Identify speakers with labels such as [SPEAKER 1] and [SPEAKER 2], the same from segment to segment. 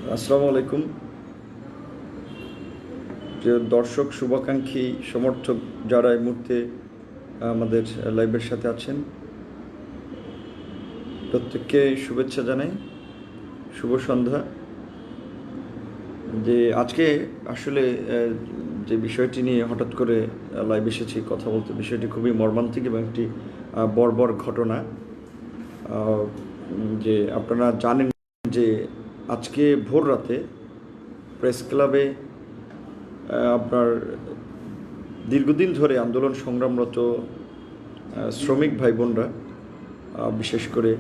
[SPEAKER 1] আসসালামু আলাইকুম। প্রিয় দর্শক, শুভাকাঙ্ক্ষী, সমর্থক যারা এই মুহূর্তে আমাদের লাইভের সাথে আছেন, প্রত্যেককে শুভেচ্ছা জানাই, শুভ সন্ধ্যা। যে আজকে আসলে যে বিষয়টি নিয়ে হঠাৎ করে লাইভ এসেছি কথা বলতে, বিষয়টি খুবই মর্মান্তিক এবং একটি বর্বর ঘটনা। যে আপনারা জানেন যে আজকে ভোর রাতে প্রেস ক্লাবে আপনার দীর্ঘদিন ধরে আন্দোলন সংগ্রামরত শ্রমিক ভাই বোনরা, বিশেষ করে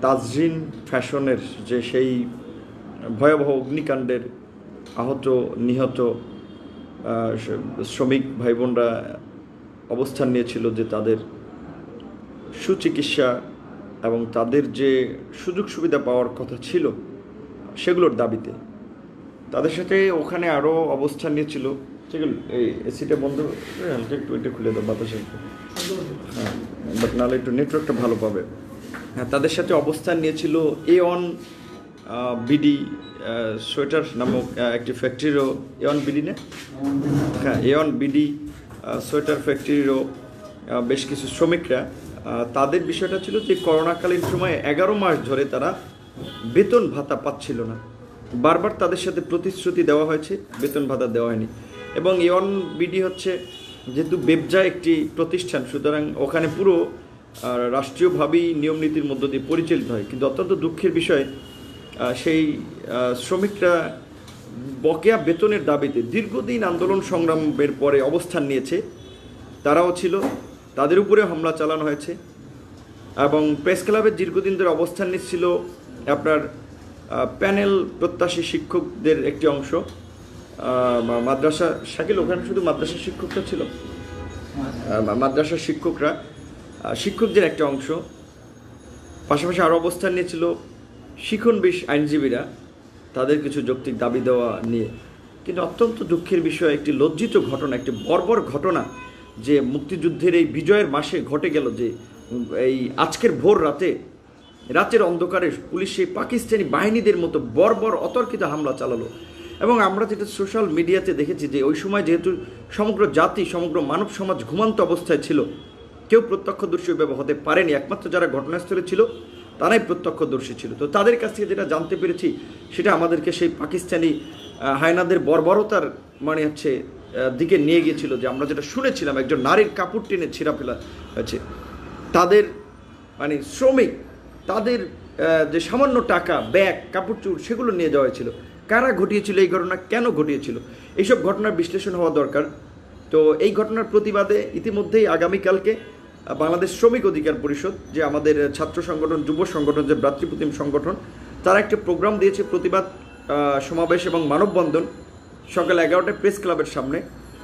[SPEAKER 1] তাজরিন ফ্যাশনের যে সেই ভয়াবহ অগ্নিকাণ্ডের আহত নিহত শ্রমিক ভাই বোনরা অবস্থান নিয়েছিল যে তাদের সুচিকিৎসা এবং তাদের যে সুযোগ সুবিধা পাওয়ার কথা ছিল সেগুলোর দাবিতে তাদের সাথে ওখানে আরও অবস্থান নিয়েছিল। সেগুলো এই এসিটা বন্ধ হালকা একটু এটা খুলে দাও, বাতাসে। হ্যাঁ, বাট নাহলে একটু নেটওয়ার্কটা ভালো পাবে। হ্যাঁ, তাদের সাথে অবস্থান নিয়েছিল এওয়ান বিডি সোয়েটার নামক একটি ফ্যাক্টরিরও, এওয়ান বিডি না, হ্যাঁ এওয়ান বিডি সোয়েটার ফ্যাক্টরিরও বেশ কিছু শ্রমিকরা। তাদের বিষয়টা ছিল যে করোনাকালীন সময়ে 11 মাস ধরে তারা বেতন ভাতা পাচ্ছিল না। বারবার তাদের সাথে প্রতিশ্রুতি দেওয়া হয়েছে, বেতন ভাতা দেওয়া হয়নি। এবং এওয়ান বিডি হচ্ছে যেহেতু বেবজা একটি প্রতিষ্ঠান, সুতরাং ওখানে পুরো রাষ্ট্রীয়ভাবেই নিয়মনীতির মধ্য দিয়ে পরিচালিত হয়। কিন্তু অত্যন্ত দুঃখের বিষয়, সেই শ্রমিকরা বকেয়া বেতনের দাবিতে দীর্ঘদিন আন্দোলন সংগ্রামের পরে অবস্থান নিয়েছে। তারাও ছিল, তাদের উপরে হামলা চালানো হয়েছে। এবং প্রেস ক্লাবের দীর্ঘদিন ধরে অবস্থান নিচ্ছিল আপনার প্যানেল প্রত্যাশী শিক্ষকদের একটি অংশ, মাদ্রাসা শাকিল, ওখানে শুধু মাদ্রাসা শিক্ষকরা ছিল, মাদ্রাসা শিক্ষকরা, শিক্ষকদের একটা অংশ। পাশাপাশি আরও অবস্থান নিয়েছিল শিক্ষণবিশ আইনজীবীরা, তাদের কিছু যৌক্তিক দাবি দেওয়া নিয়ে। কিন্তু অত্যন্ত দুঃখের বিষয়, একটি লজ্জিত ঘটনা, একটি বর্বর ঘটনা যে মুক্তিযুদ্ধের এই বিজয়ের মাসে ঘটে গেল, যে এই আজকের ভোর রাতে, রাতের অন্ধকারে পুলিশ সেই পাকিস্তানি বাহিনীদের মতো বর্বর অতর্কিত হামলা চালালো। এবং আমরা যেটা সোশ্যাল মিডিয়াতে দেখেছি যে ওই সময় যেহেতু সমগ্র জাতি, সমগ্র মানব সমাজ ঘুমান্ত অবস্থায় ছিল, কেউ প্রত্যক্ষদর্শী হতে পারেনি, একমাত্র যারা ঘটনাস্থলে ছিল তারাই প্রত্যক্ষদর্শী ছিল। তো তাদের কাছ থেকে যেটা জানতে পেরেছি সেটা আমাদেরকে সেই পাকিস্তানি হায়নাদের বর্বরতার দিকে নিয়ে গিয়েছিল। যে আমরা যেটা শুনেছিলাম, একজন নারীর কাপড় টেনে ছিঁড়া ফেলা হয়েছে, তাদের শ্রমিক, তাদের যে সামান্য টাকা, ব্যাগ, কাপড় চোপড়, সেগুলো নিয়ে যাওয়া হয়েছিল। কারা ঘটিয়েছিল এই ঘটনা, কেন ঘটিয়েছিল, এইসব ঘটনার বিশ্লেষণ হওয়া দরকার। তো এই ঘটনার প্রতিবাদে ইতিমধ্যেই আগামীকালকে বাংলাদেশ শ্রমিক অধিকার পরিষদ, যে আমাদের ছাত্র সংগঠন, যুব সংগঠন, যে ভ্রাতৃপ্রতিম সংগঠন, তারা একটা প্রোগ্রাম দিয়েছে, প্রতিবাদ সমাবেশ এবং মানববন্ধন, সকাল 11টায় প্রেস ক্লাবের সামনে।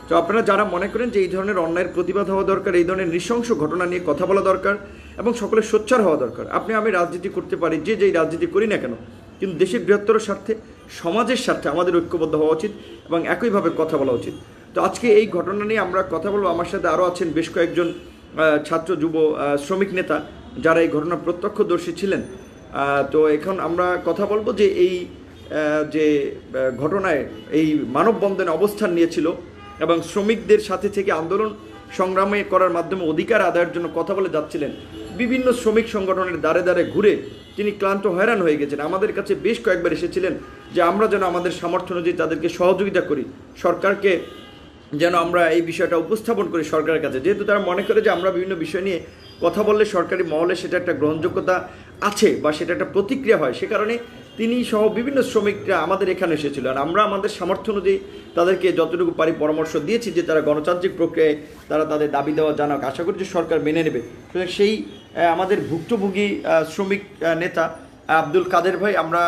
[SPEAKER 1] তো আপনারা যারা মনে করেন যে এই ধরনের অন্যায়ের প্রতিবাদ হওয়া দরকার, এই ধরনের নৃশংস ঘটনা নিয়ে কথা বলা দরকার এবং সকলের সোচ্চার হওয়া দরকার। আপনি আমি রাজনীতি করতে পারি, যে যেই রাজনীতি করি না কেন, কিন্তু দেশের বৃহত্তর স্বার্থে, সমাজের স্বার্থে আমাদের ঐক্যবদ্ধ হওয়া উচিত এবং একইভাবে কথা বলা উচিত। তো আজকে এই ঘটনা নিয়ে আমরা কথা বলবো। আমার সাথে আরও আছেন বেশ কয়েকজন ছাত্র, যুব, শ্রমিক নেতা যারা এই ঘটনার প্রত্যক্ষদর্শী ছিলেন। তো এখন আমরা কথা বলবো যে এই যে ঘটনায় এই মানববন্ধনে অবস্থান নিয়েছিল এবং শ্রমিকদের সাথে থেকে আন্দোলন সংগ্রামে করার মাধ্যমে অধিকার আদায়ের জন্য কথা বলে যাচ্ছিলেন, বিভিন্ন শ্রমিক সংগঠনের দ্বারে দ্বারে ঘুরে তিনি ক্লান্ত হয়রান হয়ে গেছেন। আমাদের কাছে বেশ কয়েকবার এসেছিলেন যে আমরা যেন আমাদের সামর্থ্য অনুযায়ী তাদেরকে সহযোগিতা করি, সরকারকে যেন আমরা এই বিষয়টা উপস্থাপন করি সরকারের কাছে, যেহেতু তারা মনে করে যে আমরা বিভিন্ন বিষয় নিয়ে কথা বললে সরকারি মহলে সেটা একটা গ্রহণযোগ্যতা আছে বা সেটা একটা প্রতিক্রিয়া হয়। সে কারণে তিনি সহ বিভিন্ন শ্রমিকরা আমাদের এখানে এসেছিল, আর আমরা আমাদের সামর্থ্য অনুযায়ী তাদেরকে যতটুকু পারি পরামর্শ দিয়েছি যে তারা গণতান্ত্রিক প্রক্রিয়ায় তারা তাদের দাবি দেওয়া জানাক। আশা করি যে সরকার মেনে নেবে। সেই আমাদের ভুক্তভোগী শ্রমিক নেতা আব্দুল কাদের ভাই, আমরা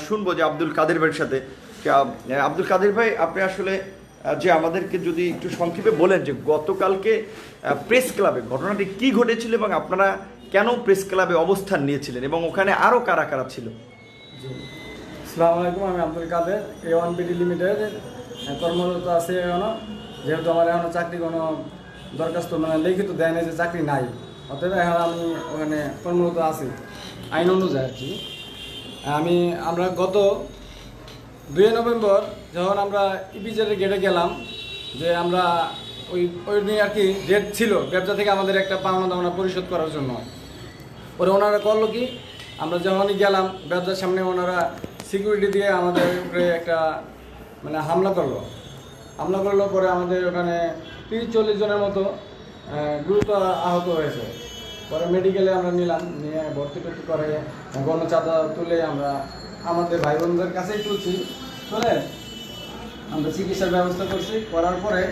[SPEAKER 1] শুনবো যে আব্দুল কাদের ভাইয়ের সাথে। আব্দুল কাদের ভাই, আপনি আসলে যে আমাদেরকে যদি একটু সংক্ষেপে বলেন যে গতকালকে প্রেস ক্লাবে ঘটনাটি কি ঘটেছিল এবং আপনারা কেন প্রেস ক্লাবে অবস্থান নিয়েছিলেন এবং ওখানে আরও কারা কারা ছিল।
[SPEAKER 2] আসসালামু আলাইকুম, আমি আব্দুল কাদের, এওয়ান বিডি লিমিটেড কর্মরত আছে এখনো। যেহেতু আমার এখনো চাকরি কোনো দরখাস্ত লিখিত দেয় নাই, যে চাকরি নাই, অতএব এখন আমি ওখানে কর্মরত আছি আইন অনুযায়ী আর কি। আমরা গত 2 নভেম্বর যখন আমরা ইপিজেডের গেটে গেলাম, যে আমরা ওই ওই দিন আর কি ডেট ছিল ব্যবসা থেকে আমাদের একটা পাওনা দাওনা পরিশোধ করার জন্য। পরে ওনারা করলো কি, আমরা যখনই গেলাম ব্যবসার সামনে, ওনারা সিকিউরিটি দিয়ে আমাদের উপরে একটা মানে হামলা করলো। পরে আমাদের ওখানে 30-40 জনের মতো গুরুতর আহত হয়েছে। পরে মেডিকেলে আমরা নিলাম, নিয়ে ভর্তি টর্তি করে গণচাঁদা তুলে আমরা আমাদের ভাই বোনদের কাছেই তুলে আমরা চিকিৎসার ব্যবস্থা করছি। করার পরে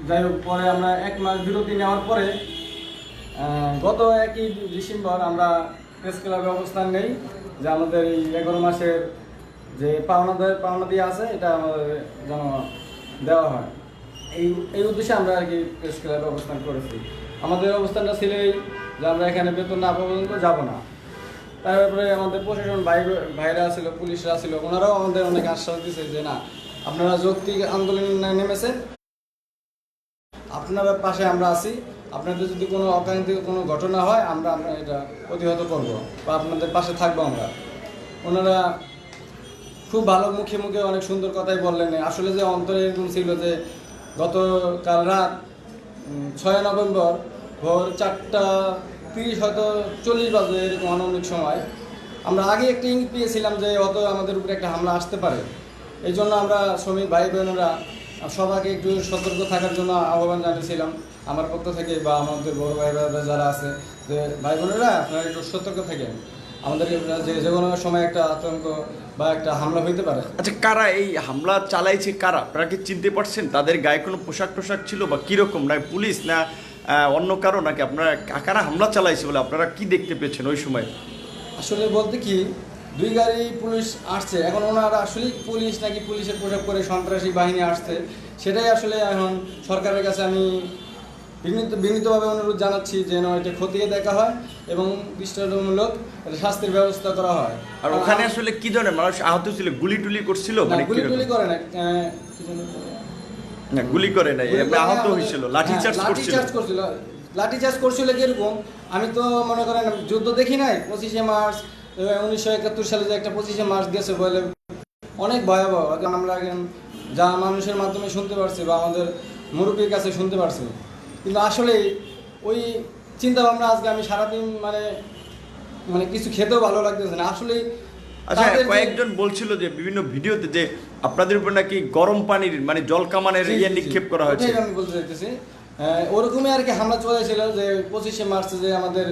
[SPEAKER 2] যাই হোক, পরে আমরা 1 মাস বিরতি নেওয়ার পরে গত 1 ডিসেম্বর আমরা প্রেস ক্লাবে অবস্থান নেই যে আমাদের এই 11 মাসের যে পাওনা দিয়ে আছে এটা আমাদের যেন দেওয়া হয়। এই উদ্দেশ্যে আমরা আর কি প্রেস ক্লাবে অবস্থান করেছি। আমাদের অবস্থানটা ছিল এই যে আমরা এখানে বেতন না পাওয়া পর্যন্ত যাবো না। তারপরে আমাদের প্রশাসন ভাইরা ছিল, পুলিশরা ছিল, ওনারাও আমাদের অনেক আশ্বাস দিয়েছে যে না, আপনারা যৌক্তিক আন্দোলনে নেমেছেন, আপনার পাশে আমরা আছি, আপনাদের যদি কোনো অকাঙ্ক্ষিত কোনো ঘটনা হয় আমরা এটা প্রতিহত করব বা আপনাদের পাশে থাকবো আমরা। ওনারা খুব ভালো মুখে অনেক সুন্দর কথাই বললেন। আসলে যে অন্তরে এরকম ছিল যে গতকাল রাত 6 নভেম্বর ভোর 4:30 হয়তো 40 বাজে এরকম অনেক সময় আমরা আগে একটা ইঙ্গিত পেয়েছিলাম যে হয়তো আমাদের উপরে একটা হামলা আসতে পারে। এই জন্য আমরা শ্রমিক ভাই বোনেরা সবাইকে একটু সতর্ক থাকার জন্য আহ্বান জানিয়েছিলাম আমার পক্ষ থেকে বা আমাদের বড় ভাই বোনেরা যারা আছে, যে ভাই বোনেরা আপনারা একটু সতর্ক থাকেন, আমাদেরকে যে কোনো সময় একটা আতঙ্ক বা একটা হামলা হইতে পারে।
[SPEAKER 1] আচ্ছা, কারা এই হামলা চালাইছে, কারা আপনারা কি চিনতে পারছেন? তাদের গায়ে কোনো পোশাক ছিল বা কিরকম, না পুলিশ না অন্য কারো, নাকি আপনারা কারা হামলা চালাইছে বলে আপনারা কি দেখতে পেয়েছেন ওই সময়?
[SPEAKER 2] আসলে বলতে কি, 2 গাড়ি পুলিশ আসছে। এখন ওনারা আসলে পুলিশ নাকি পুলিশের পোশাক পরে সন্ত্রাসী বাহিনী আসছে, সেটাই আসলে এখন সরকারের কাছে আমি বিনীতভাবে অনুরোধ জানাচ্ছি যেন এটা খতিয়ে দেখা হয় এবং দৃষ্টান্তমূলক শাস্তির ব্যবস্থা করা হয়।
[SPEAKER 1] আর ওখানে আসলে কি ধরনের মানুষ আহত ছিল? গুলি টুলি করছিল? মানে
[SPEAKER 2] গুলি করে না,
[SPEAKER 1] না গুলি করে নাই, আহত হয়েছিল, লাঠিচার্জ করছিল।
[SPEAKER 2] লাঠিচার্জ করছিল কিরকম, আমি তো মনে করেন যুদ্ধ দেখি নাই। 25শে মার্চ 1971 সালে যে একটা 25শে মার্চ গেছে বলে অনেক ভয়াবহ, আমরা যা মানুষের মাধ্যমে শুনতে পারছি বা আমাদের মুরব্বীর কাছে শুনতে পারছি। কিন্তু আসলে ওই চিন্তা ভাবনা আজকে আমি সারাদিন মানে কিছু খেতেও ভালো লাগতেছে না আসলে।
[SPEAKER 1] আচ্ছা, কয়েকজন বলছিল যে বিভিন্ন ভিডিওতে যে আপনাদের উপর নাকি গরম পানির মানে জল কামানের নিক্ষেপ করা হয়েছে।
[SPEAKER 2] আমি বলতে চাইতেছি ওরকমই আর কি হামলা চলেছিল যে 25শে মার্চে যে আমাদের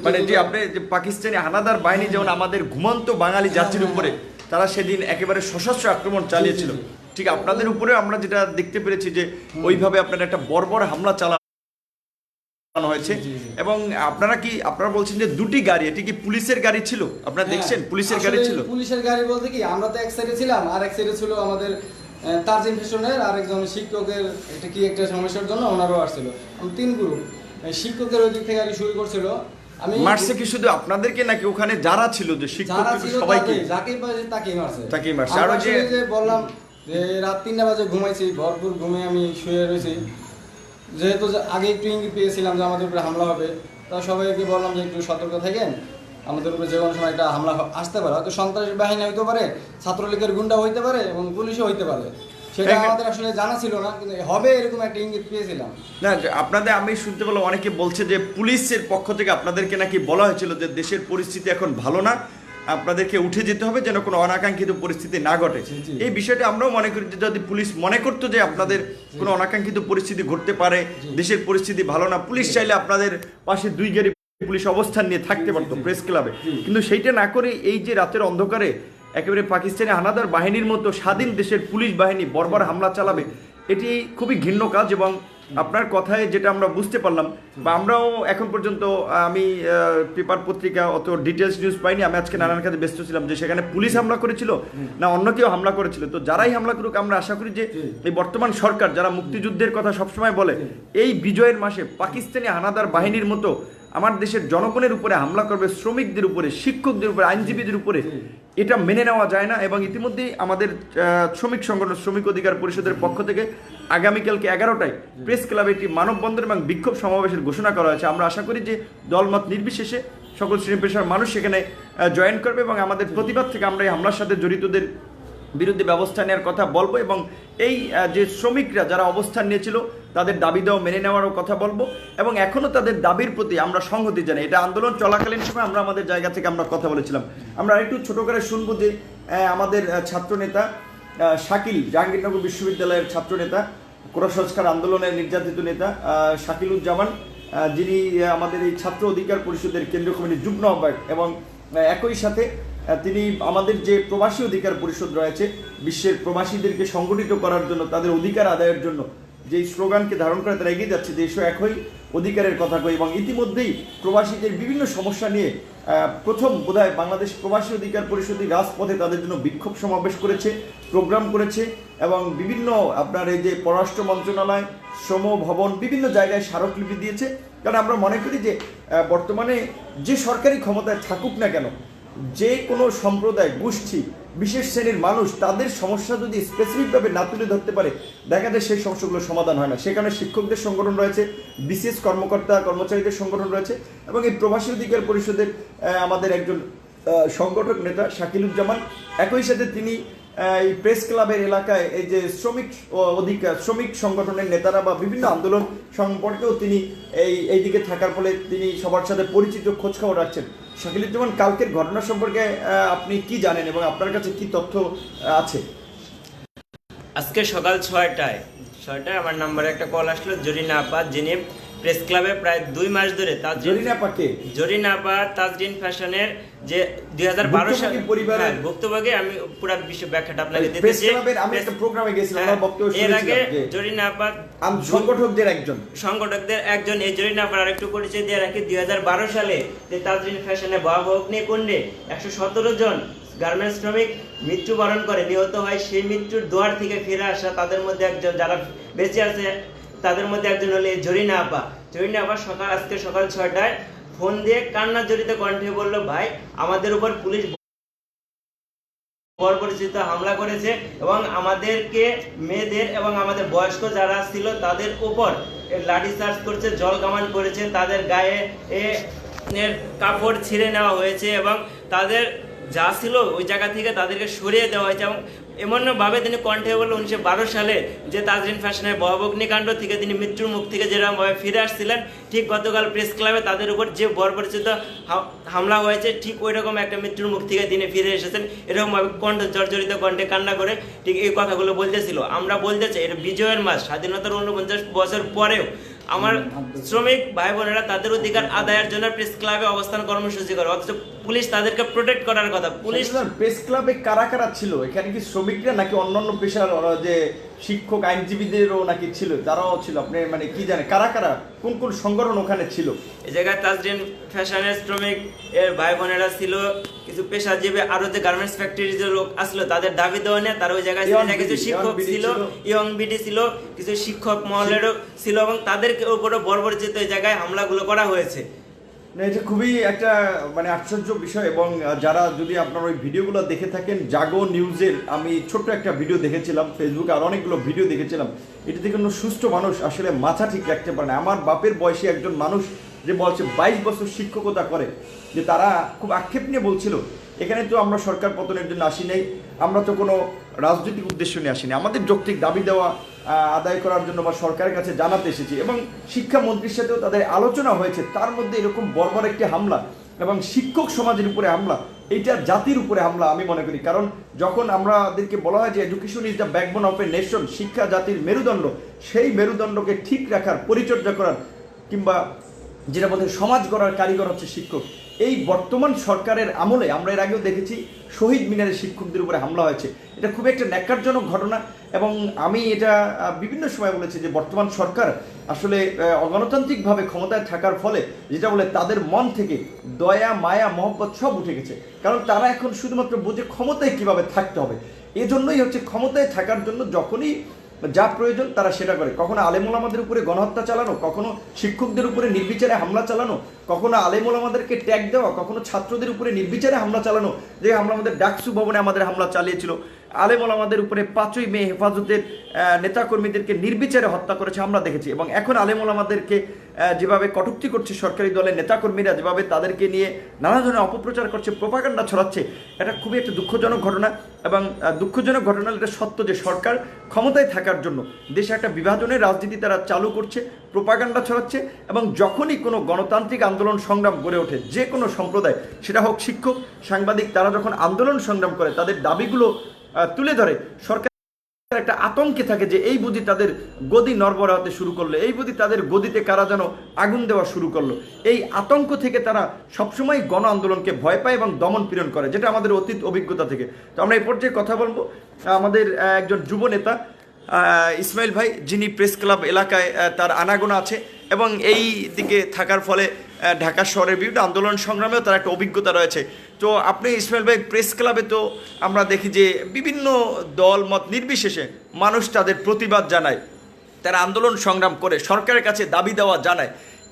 [SPEAKER 1] মানে যে আপনি যে পাকিস্তানি হানাদার বাহিনী যেমন আমাদের ঘুমন্ত বাঙালি জাতির উপরে তারা সেদিন একেবারে সশস্ত্র আক্রমণ চালিয়েছিল, ঠিক আপনাদের উপরে আমরা যেটা দেখতে পেরেছি যে ওইভাবে আপনারা একটা বর্বর হামলা চালানো হয়েছে। এবং আপনারা বলছেন যে 2টি গাড়ি, এটি কি পুলিশের গাড়ি ছিল? আপনারা দেখছেন পুলিশের গাড়ি ছিল?
[SPEAKER 2] পুলিশের গাড়ি বলতে কি, আমরা তো এক সাইডে ছিলাম, আর এক সাইডে ছিল আমাদের তাজিম ফ্যাশনের আরেকজন শিক্ষকের একটা সমস্যার জন্য ওনারও আসছিল। 3 গ্রুপ শিক্ষকের ওই দিক থেকে আর শুরু করছিল। আমি
[SPEAKER 1] মারছে কি শুধু আপনাদেরকে নাকি ওখানে যারা ছিল যে শিক্ষক সবাইকে?
[SPEAKER 2] যাকেই পারে তাকেই মারছে। আর যে বললাম যে রাত 3টা বাজে ঘুমাইছি, ভরপুর ঘুমে আমি শুয়ে রয়েছি, যেহেতু আগে একটু ইঙ্গিত পেয়েছিলাম যে আমাদের উপরে হামলা হবে, তা সবাইকে বললাম যে একটু সতর্ক থাকেন, আমাদের উপরে যে কোনো সময় একটা হামলা আসতে পারে, হয়তো সন্ত্রাসী বাহিনী হইতে পারে, ছাত্রলীগের গুন্ডা হইতে পারে এবং পুলিশও হইতে পারে। সেটা আমাদের আসলে জানা ছিল না, কিন্তু হবে এরকম একটা ইঙ্গিত পেয়েছিলাম।
[SPEAKER 1] না, আপনাদের আমি শুনতে পেলাম অনেকে বলছে যে পুলিশের পক্ষ থেকে আপনাদেরকে নাকি বলা হয়েছিল যে দেশের পরিস্থিতি এখন ভালো না, আপনাদেরকে উঠে যেতে হবে যেন কোনো অনাকাঙ্ক্ষিত পরিস্থিতি না ঘটে। এই বিষয়টা আমরাও মনে করি যে যদি পুলিশ মনে করতো যে আপনাদের কোনো অনাকাঙ্ক্ষিত পরিস্থিতি ঘটতে পারে, দেশের পরিস্থিতি ভালো না, পুলিশ চাইলে আপনাদের পাশে 2 গাড়ি পুলিশ অবস্থান নিয়ে থাকতে পারতো প্রেস ক্লাবে। কিন্তু সেইটা না করে এই যে রাতের অন্ধকারে একেবারে পাকিস্তানি হানাদার বাহিনীর মতো স্বাধীন দেশের পুলিশ বাহিনী বর্বর হামলা চালাবে, এটি খুবই ঘৃণ্য কাজ। এবং আপনার কথায় যেটা আমরা বুঝতে পারলাম বা আমরাও এখন পর্যন্ত আমি পেপার পত্রিকা অত ডিটেলস নিউজ পাইনি, আমি আজকে নানান কাজে ব্যস্ত ছিলাম যে সেখানে পুলিশ হামলা করেছিল না অন্য কেউ হামলা করেছিল। তো যারাই হামলা করুক আমরা আশা করি যে এই বর্তমান সরকার যারা মুক্তিযুদ্ধের কথা সবসময় বলে, এই বিজয়ের মাসে পাকিস্তানি হানাদার বাহিনীর মতো আমার দেশের জনগণের উপরে হামলা করবে, শ্রমিকদের উপরে, শিক্ষকদের উপরে, আইনজীবীদের উপরে, এটা মেনে নেওয়া যায় না। এবং ইতিমধ্যেই আমাদের শ্রমিক সংগঠন শ্রমিক অধিকার পরিষদের পক্ষ থেকে আগামীকালকে 11টায় প্রেস ক্লাবে একটি মানববন্ধন এবং বিক্ষোভ সমাবেশের ঘোষণা করা হয়েছে। আমরা আশা করি যে দলমত নির্বিশেষে সকল শ্রেণী পেশার মানুষ সেখানে জয়েন করবে এবং আমাদের প্রতিবাদ থেকে আমরা এই হামলার সাথে জড়িতদের বিরুদ্ধে ব্যবস্থা নেওয়ার কথা বলবো এবং এই যে শ্রমিকরা যারা অবস্থান নিয়েছিল তাদের দাবি দেওয়া মেনে নেওয়ারও কথা বলবো এবং এখনও তাদের দাবির প্রতি আমরা সংহতি জানাই। এটা আন্দোলন চলাকালীন সময় আমরা আমাদের জায়গা থেকে আমরা কথা বলেছিলাম। আমরা আরেকটু ছোট করে শুনবো যে আমাদের ছাত্রনেতা শাকিল, জাহাঙ্গীরনগর বিশ্ববিদ্যালয়ের ছাত্রনেতা, কোটা সংস্কার আন্দোলনের নির্যাতিত নেতা শাকিলুজ্জামান, যিনি আমাদের এই ছাত্র অধিকার পরিষদের কেন্দ্রীয় কমিটির যুগ্ম আহ্বায়ক এবং একই সাথে তিনি আমাদের যে প্রবাসী অধিকার পরিষদ রয়েছে, বিশ্বের প্রবাসীদেরকে সংগঠিত করার জন্য, তাদের অধিকার আদায়ের জন্য যেই স্লোগানকে ধারণ করে তারা এগিয়ে যাচ্ছে, দেশ একই অধিকারের কথা কই এবং ইতিমধ্যেই প্রবাসীদের বিভিন্ন সমস্যা নিয়ে প্রথম বোধহয় বাংলাদেশ প্রবাসী অধিকার পরিষদই রাজপথে তাদের জন্য বিক্ষোভ সমাবেশ করেছে, প্রোগ্রাম করেছে এবং বিভিন্ন আপনার এই যে পররাষ্ট্র মন্ত্রণালয়, শ্রম ভবন, বিভিন্ন জায়গায় স্মারকলিপি দিয়েছে। কারণ আমরা মনে করি যে বর্তমানে যে সরকারি ক্ষমতায় থাকুক না কেন, যে কোনো সম্প্রদায়, গোষ্ঠী, বিশেষ শ্রেণীর মানুষ তাদের সমস্যা যদি স্পেসিফিকভাবে না তুলে ধরতে পারে, দেখা যায় সেই সমস্যাগুলো সমাধান হয় না। সেখানে শিক্ষকদের সংগঠন রয়েছে, বিশেষ কর্মকর্তা কর্মচারীদের সংগঠন রয়েছে এবং এই প্রবাসী অধিকার পরিষদের আমাদের একজন সংগঠক নেতা শাকিলুজ্জামান, একই সাথে তিনি এই প্রেস ক্লাবের এলাকায় এই যে শ্রমিক সংগঠনের নেতারা বা বিভিন্ন আন্দোলন সম্পর্কেও তিনি এইদিকে থাকার ফলে তিনি সবার সাথে পরিচিত, খোঁজখবর রাখছেন। শাকিলুজ্জামান, কালকের ঘটনা সম্পর্কে আপনি কি জানেন এবং আপনার কাছে কি তথ্য আছে?
[SPEAKER 3] আজকে সকাল ৬টায় আমার নাম্বারে একটা কল আসলো জরিনা আপা, যিনি প্রেস ক্লাবে প্রায় 2 মাস ধরে জরিনা আপা তাজরিন ফ্যাশনের যে 2012 সালে ভুক্তভোগী, আমি পুরো বিশ্ব ব্যাখ্যাটা আপনাকে দিতেছি।
[SPEAKER 1] আমি একটা প্রোগ্রামে গেছিলাম, আমার বক্তব্য শুনেছিলাম।
[SPEAKER 3] এর আগে জরিনা আপা
[SPEAKER 1] সংগঠকদের
[SPEAKER 3] একজন এই জরিনা আপার আরেকটু পরিচয় দিয়ে রাখি। 2012 সালে যে তাজরিন ফ্যাশনে ভয়াবহ অগ্নিকাণ্ডে 117 জন গার্মেন্টস শ্রমিক মৃত্যুবরণ করে, নিহত হয়। সেই মৃত্যুর দুয়ার থেকে ফিরে আসা তাদের মধ্যে একজন, যারা বেঁচে আছে তাদের মধ্যে একজন হলে জরিনা আপা। আজকে সকাল 6টায় ফোন দিয়ে কান্না জড়িত কণ্ঠে বলল, ভাই আমাদের উপর পুলিশ পরিচিত হামলা করেছে এবং আমাদেরকে, মেয়েদের এবং আমাদের বয়স্ক যারা ছিল তাদের উপর লাঠি চার্জ করছে, জল কামান করেছে, তাদের গায়ে কাপড় ছিঁড়ে নেওয়া হয়েছে এবং তাদের যা ছিল ওই জায়গা থেকে তাদেরকে সরিয়ে দেওয়া হয়েছে। এবং এমনভাবে তিনি কণ্ঠে বলল 1912 সালে যে তাজরিন ফ্যাশনের ভয়াবহ অগ্নিকাণ্ড থেকে তিনি মৃত্যুর মুখ থেকে যেরকমভাবে ফিরে আসছিলেন, ঠিক গতকাল প্রেস ক্লাবে তাদের উপর যে বর্বরচিত হামলা হয়েছে, ঠিক ওই রকম একটা মৃত্যুর মুখ থেকে তিনি ফিরে এসেছেন। এরকমভাবে জর্জরিত কণ্ঠে কান্না করে ঠিক এই কথাগুলো বলতেছিল। আমরা বলতে চাই, এটা বিজয়ের মাস, স্বাধীনতার 49 বছর পরেও আমার শ্রমিক ভাই বোনেরা তাদের অধিকার আদায়ের জন্য প্রেস ক্লাবে অবস্থান কর্মসূচি করে, অথচ পুলিশ তাদেরকে প্রোটেক্ট করার কথা। পুলিশ
[SPEAKER 1] প্রেস ক্লাবে কারা কারা ছিল? এখানে কি শ্রমিকরা নাকি অন্যান্য পেশার যে শিক্ষক, আইনজীবীদেরও নাকি ছিল, তারাও ছিল? আপনি মানে কি জানেন কারা কারা, কোন কোন সংগঠন ওখানে ছিল?
[SPEAKER 3] এই জায়গায় তাজরিন ফ্যাশনের শ্রমিক এর ভাই বোনেরা ছিল, কিছু পেশাজীবী, আরো যে গার্মেন্টস ফ্যাক্টরির যে লোক আসলো তাদের দাবি দেওয়া নিয়ে তারা ওই জায়গায় ছিল। কিছু শিক্ষক ছিল, ইয়ং বিডি ছিল, কিছু শিক্ষক মহলেরও ছিল এবং তাদের উপরও বর্বরচিত এই জায়গায় হামলাগুলো করা হয়েছে।
[SPEAKER 1] এটা খুবই একটা মানে আশ্চর্য বিষয়। এবং যারা যদি আপনার ওই ভিডিওগুলো দেখে থাকেন, জাগো নিউজের আমি ছোট্ট একটা ভিডিও দেখেছিলাম ফেসবুকে, আর অনেকগুলো ভিডিও দেখেছিলাম, এটা থেকে কোনো সুস্থ মানুষ আসলে মাথা ঠিক রাখতে পারে না। আমার বাপের বয়সী একজন মানুষ যে বলছে 22 বছর শিক্ষকতা করে, যে তারা খুব আক্ষেপ নিয়ে বলছিল, এখানে তো আমরা সরকার পতনের জন্য আসি নাই, আমরা তো কোনো রাজনৈতিক উদ্দেশ্য নিয়ে আসিনি, আমাদের যৌক্তিক দাবি দেওয়া আদায় করার জন্য বা সরকারের কাছে জানাতে এসেছি। এবং শিক্ষামন্ত্রীর সাথেও তাদের আলোচনা হয়েছে, তার মধ্যে এরকম বর্বর একটি হামলা এবং শিক্ষক সমাজের উপরে হামলা, এইটা জাতির উপরে হামলা আমি মনে করি। কারণ যখন আমাদেরকে বলা হয় যে education is the backbone of a nation, শিক্ষা জাতির মেরুদণ্ড, সেই মেরুদণ্ডকে ঠিক রাখার, পরিচর্যা করার, কিংবা যেটা বলতে সমাজ গড়ার কারিগর হচ্ছে শিক্ষক। এই বর্তমান সরকারের আমলে আমরা এর আগেও দেখেছি শহীদ মিনারে শিক্ষকদের উপরে হামলা হয়েছে। এটা খুব একটা ন্যাক্কারজনক ঘটনা এবং আমি এটা বিভিন্ন সময় বলেছি যে বর্তমান সরকার আসলে অগণতান্ত্রিকভাবে ক্ষমতায় থাকার ফলে যেটা বলে তাদের মন থেকে দয়া, মায়া, মহব্বত সব উঠে গেছে। কারণ তারা এখন শুধুমাত্র বুঝে ক্ষমতায় কিভাবে থাকতে হবে। এজন্যই হচ্ছে ক্ষমতায় থাকার জন্য যখনই যা প্রয়োজন তারা সেটা করে। কখনো আলেমুলামাদের উপরে গণহত্যা চালানো, কখনো শিক্ষকদের উপরে নির্বিচারে হামলা চালানো, কখনো আলেমুলামাদেরকে ট্যাগ দেওয়া, কখনো ছাত্রদের উপরে নির্বিচারে হামলা চালানো। যে হামলা আমাদের ডাকসু ভবনে আমাদের হামলা চালিয়েছিল, আলেম ওলামাদের উপরে 5ই মে হেফাজতের নেতাকর্মীদেরকে নির্বিচারে হত্যা করেছে আমরা দেখেছি, এবং এখন আলেম ওলামাদেরকে যেভাবে কটূক্তি করছে সরকারি দলের নেতাকর্মীরা, যেভাবে তাদেরকে নিয়ে নানা ধরনের অপপ্রচার করছে, প্রোপাগান্ডা ছড়াচ্ছে, এটা খুবই একটা দুঃখজনক ঘটনা। এবং দুঃখজনক ঘটনা, এটা সত্য যে সরকার ক্ষমতায় থাকার জন্য দেশে একটা বিভাজনের রাজনীতি তারা চালু করছে, প্রোপাগান্ডা ছড়াচ্ছে, এবং যখনই কোনো গণতান্ত্রিক আন্দোলন সংগ্রাম গড়ে ওঠে, যে কোনো সম্প্রদায়, সেটা হোক শিক্ষক, সাংবাদিক, তারা যখন আন্দোলন সংগ্রাম করে, তাদের দাবিগুলো তুলে ধরে, সরকার একটা আতঙ্কে থাকে যে এই বুঝি তাদের গদি নড়বড়ে হতে শুরু করলো, এই বুঝি তাদের গদিতে কারা যেন আগুন দেওয়া শুরু করলো। এই আতঙ্ক থেকে তারা সবসময় গণ আন্দোলনকে ভয় পায় এবং দমন পীড়ন করে, যেটা আমাদের অতীত অভিজ্ঞতা থেকে। তো আমরা এই পর্যায়ে কথা বলবো আমাদের একজন যুব নেতা ইসমাইল ভাই, যিনি প্রেস ক্লাব এলাকায় তার আনাগোনা আছে, এবং এই দিকে থাকার ফলে ঢাকা শহরের বিভিন্ন আন্দোলন সংগ্রামেও তার একটা অভিজ্ঞতা রয়েছে। তো আপনি ইসমাইল ভাই, প্রেস ক্লাবে তো আমরা দেখি যে বিভিন্ন দল মত নির্বিশেষে মানুষ তাদের প্রতিবাদ জানায়, তারা আন্দোলন সংগ্রাম করে, সরকারের কাছে দাবি দেওয়া জানায়।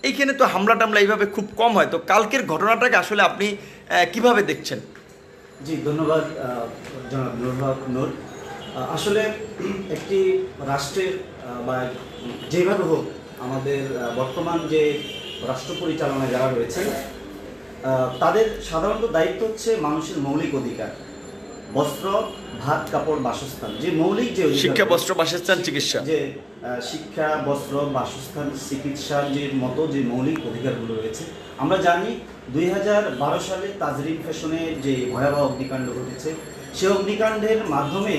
[SPEAKER 1] এইখানে তো হামলা টামলা এইভাবে খুব কম হয়। তো কালকের ঘটনাটাকে আসলে আপনি কিভাবে দেখছেন?
[SPEAKER 4] জি, ধন্যবাদ জনাব নূর। আসলে একটি রাষ্ট্রের বা যেভাবে হোক আমাদের বর্তমান যে রাষ্ট্র পরিচালনায় যারা রয়েছেন, তাদের সাধারণত দায়িত্ব হচ্ছে মানুষের মৌলিক অধিকার, বস্ত্র, ভাত, কাপড়, বাসস্থান, যে মৌলিক যে
[SPEAKER 1] শিক্ষা, বস্ত্র, বাসস্থান, চিকিৎসা,
[SPEAKER 4] যে শিক্ষা, বস্ত্র, বাসস্থান, চিকিৎসার যে মতো যে মৌলিক অধিকারগুলো রয়েছে। আমরা জানি 2012 সালে তাজরিন ফ্যাশনে যে ভয়াবহ অগ্নিকাণ্ড ঘটেছে, সে অগ্নিকাণ্ডের মাধ্যমে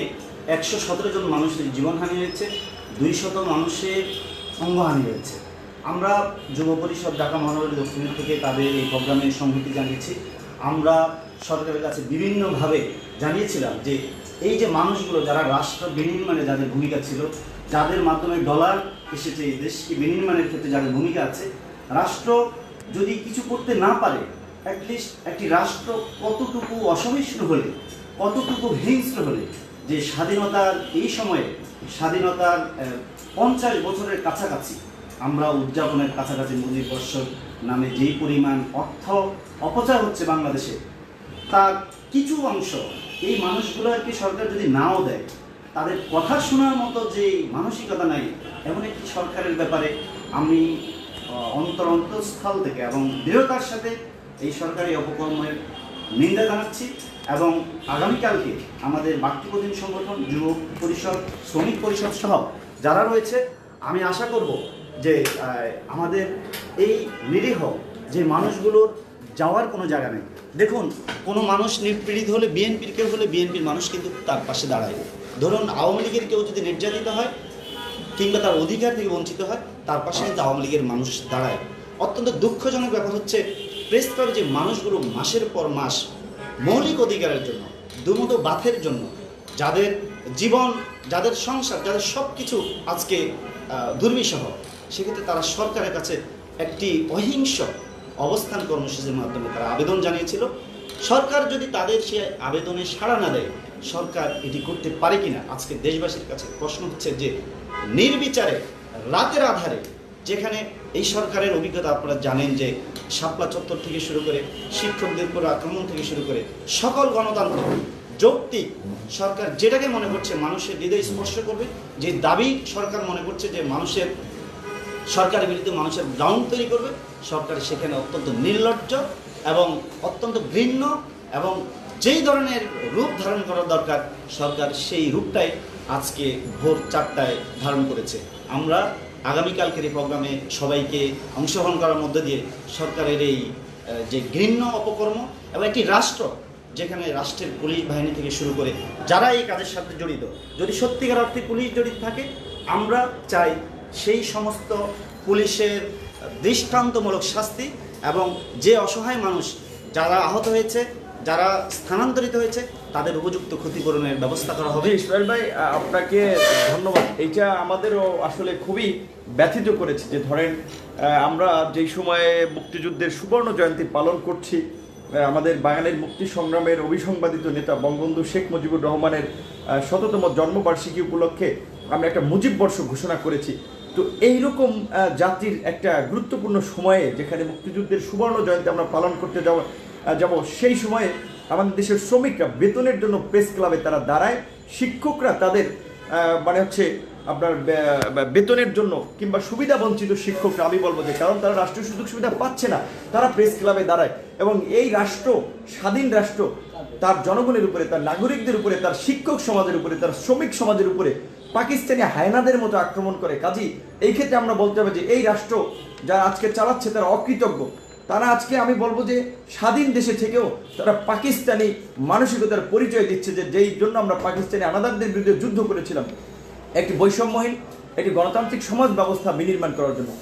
[SPEAKER 4] 117 জন মানুষের জীবনহানি হয়েছে, 200 মানুষের অঙ্গহানি হয়েছে। আমরা যুব পরিষদ ঢাকা মহানগরী দক্ষিণ থেকে তাদের এই প্রোগ্রামে সংহতি জানিয়েছি। আমরা সরকারের কাছে বিভিন্নভাবে জানিয়েছিলাম যে এই যে মানুষগুলো যারা রাষ্ট্র বিনির্মাণে যাদের ভূমিকা ছিল, যাদের মাধ্যমে ডলার এসেছে এই দেশকে বিনির্মাণের ক্ষেত্রে যাদের ভূমিকা আছে, রাষ্ট্র যদি কিছু করতে না পারে, অ্যাটলিস্ট একটি রাষ্ট্র কতটুকু অসহিষ্ণু হলে, কতটুকু হিংস্র হলে, যে স্বাধীনতার এই সময়ে, স্বাধীনতার 50 বছরের কাছাকাছি আমরা উদযাপনের কাছাকাছি মুজিব বর্ষ নামে যেই পরিমাণ অর্থ অপচয় হচ্ছে বাংলাদেশে, তার কিছু অংশ এই মানুষগুলোকে সরকার যদি নাও দেয়, তাদের কথা শোনার মতো যে মানসিকতা নাই, এমন একটি সরকারের ব্যাপারে আমি অন্তরস্থল থেকে এবং দৃঢ়তার সাথে এই সরকারি অপকর্মের নিন্দা জানাচ্ছি। এবং আগামীকালকে আমাদের ব্যক্তিপ্রতিনিধি সংগঠন, যুব পরিষদ, শ্রমিক পরিষদ সহ যারা রয়েছে, আমি আশা করব যে আমাদের এই নিরীহ যে মানুষগুলোর যাওয়ার কোনো জায়গা নেই। দেখুন, কোনো মানুষ নিপীড়িত হলে, বিএনপির কেউ হলে, বিএনপির মানুষ কিন্তু তার পাশে দাঁড়ায়। ধরুন, আওয়ামী লীগের কেউ যদি নির্যাতিত হয় কিংবা তার অধিকার থেকে বঞ্চিত হয়, তার পাশে কিন্তু আওয়ামী লীগের মানুষ দাঁড়ায়। অত্যন্ত দুঃখজনক ব্যাপার হচ্ছে, প্রেস ক্লাবে যে মানুষগুলো মাসের পর মাস মৌলিক অধিকারের জন্য, দুমুঠো ভাতের জন্য, যাদের জীবন, যাদের সংসার, যাদের সব কিছু আজকে দুর্বিষহ, সেক্ষেত্রে তারা সরকারের কাছে একটি অহিংস অবস্থান কর্মসূচির মাধ্যমে তারা আবেদন জানিয়েছিল। সরকার যদি তাদের সে আবেদনে সাড়া না দেয়, সরকার এটি করতে পারে কিনা আজকে দেশবাসীর কাছে প্রশ্ন হচ্ছে। যে নির্বিচারে রাতের আধারে, যেখানে এই সরকারের অভিজ্ঞতা আপনারা জানেন যে শাপলা চত্বর থেকে শুরু করে শিক্ষকদের উপর আক্রমণ থেকে শুরু করে সকল গণতন্ত্র যৌক্তিক, সরকার যেটাকে মনে করছে মানুষের হৃদয় স্পর্শ করবে, যে দাবি সরকার মনে করছে যে মানুষের, সরকারের বিরুদ্ধে মানুষের গ্রাউন্ড তৈরি করবে, সরকার সেখানে অত্যন্ত নির্লজ্জ এবং অত্যন্ত ঘৃণ্য এবং যেই ধরনের রূপ ধারণ করা দরকার, সরকার সেই রূপটাই আজকে ভোর 4টায় ধারণ করেছে। আমরা আগামীকালকের এই প্রোগ্রামে সবাইকে অংশগ্রহণ করার মধ্যে দিয়ে সরকারের এই যে ঘৃণ্য অপকর্ম, এবং একটি রাষ্ট্র যেখানে রাষ্ট্রের পুলিশ বাহিনী থেকে শুরু করে যারা এই কাজের সাথে জড়িত, যদি সত্যিকার অর্থে পুলিশ জড়িত থাকে, আমরা চাই সেই সমস্ত পুলিশের দৃষ্টান্তমূলক শাস্তি, এবং যে অসহায় মানুষ যারা আহত হয়েছে, যারা স্থানান্তরিত হয়েছে, তাদের উপযুক্ত ক্ষতিপূরণের ব্যবস্থা করা হবে।
[SPEAKER 1] ইসমাইল ভাই, আপনাকে ধন্যবাদ। এইটা আমাদেরও আসলে খুবই ব্যথিত করেছে যে ধরেন আমরা যেই সময়ে মুক্তিযুদ্ধের সুবর্ণ জয়ন্তী পালন করছি, আমাদের বাঙালির মুক্তি সংগ্রামের অবিসংবাদিত নেতা বঙ্গবন্ধু শেখ মুজিবুর রহমানের 100তম জন্মবার্ষিকী উপলক্ষে আমরা একটা মুজিব বর্ষ ঘোষণা করেছি। তো এইরকম জাতির একটা গুরুত্বপূর্ণ সময়ে, যেখানে মুক্তিযুদ্ধের সুবর্ণ জয়ন্তী আমরা পালন করতে যাব, সেই সময়ে আমাদের দেশের শ্রমিকরা বেতনের জন্য প্রেস ক্লাবে তারা দাঁড়ায় শিক্ষকরা তাদের মানে হচ্ছে আপনার বেতনের জন্য কিংবা সুবিধা বঞ্চিত শিক্ষকরা, আমি বলবো যে কারণ তারা রাষ্ট্রীয় সুযোগ সুবিধা পাচ্ছে না, তারা প্রেস ক্লাবে দাঁড়ায়। এবং এই রাষ্ট্র, স্বাধীন রাষ্ট্র, তার জনগণের উপরে, তার নাগরিকদের উপরে, তার শিক্ষক সমাজের উপরে, তার শ্রমিক সমাজের উপরে পাকিস্তানি হায়নাদের মতো আক্রমণ করে। কাজী এই ক্ষেত্রে আমরা বলতে হবে যে এই রাষ্ট্র যারা আজকে চালাচ্ছে তারা অকৃতজ্ঞ। তারা আজকে, আমি বলবো যে স্বাধীন দেশে থেকেও তারা পাকিস্তানি মানসিকতার পরিচয় দিচ্ছে, যে যেই জন্য আমরা পাকিস্তানি আনাদারদের বিরুদ্ধে যুদ্ধ করেছিলাম একটি বৈষম্যহীন একটি গণতান্ত্রিক সমাজ ব্যবস্থা বিনির্মাণ করার জন্য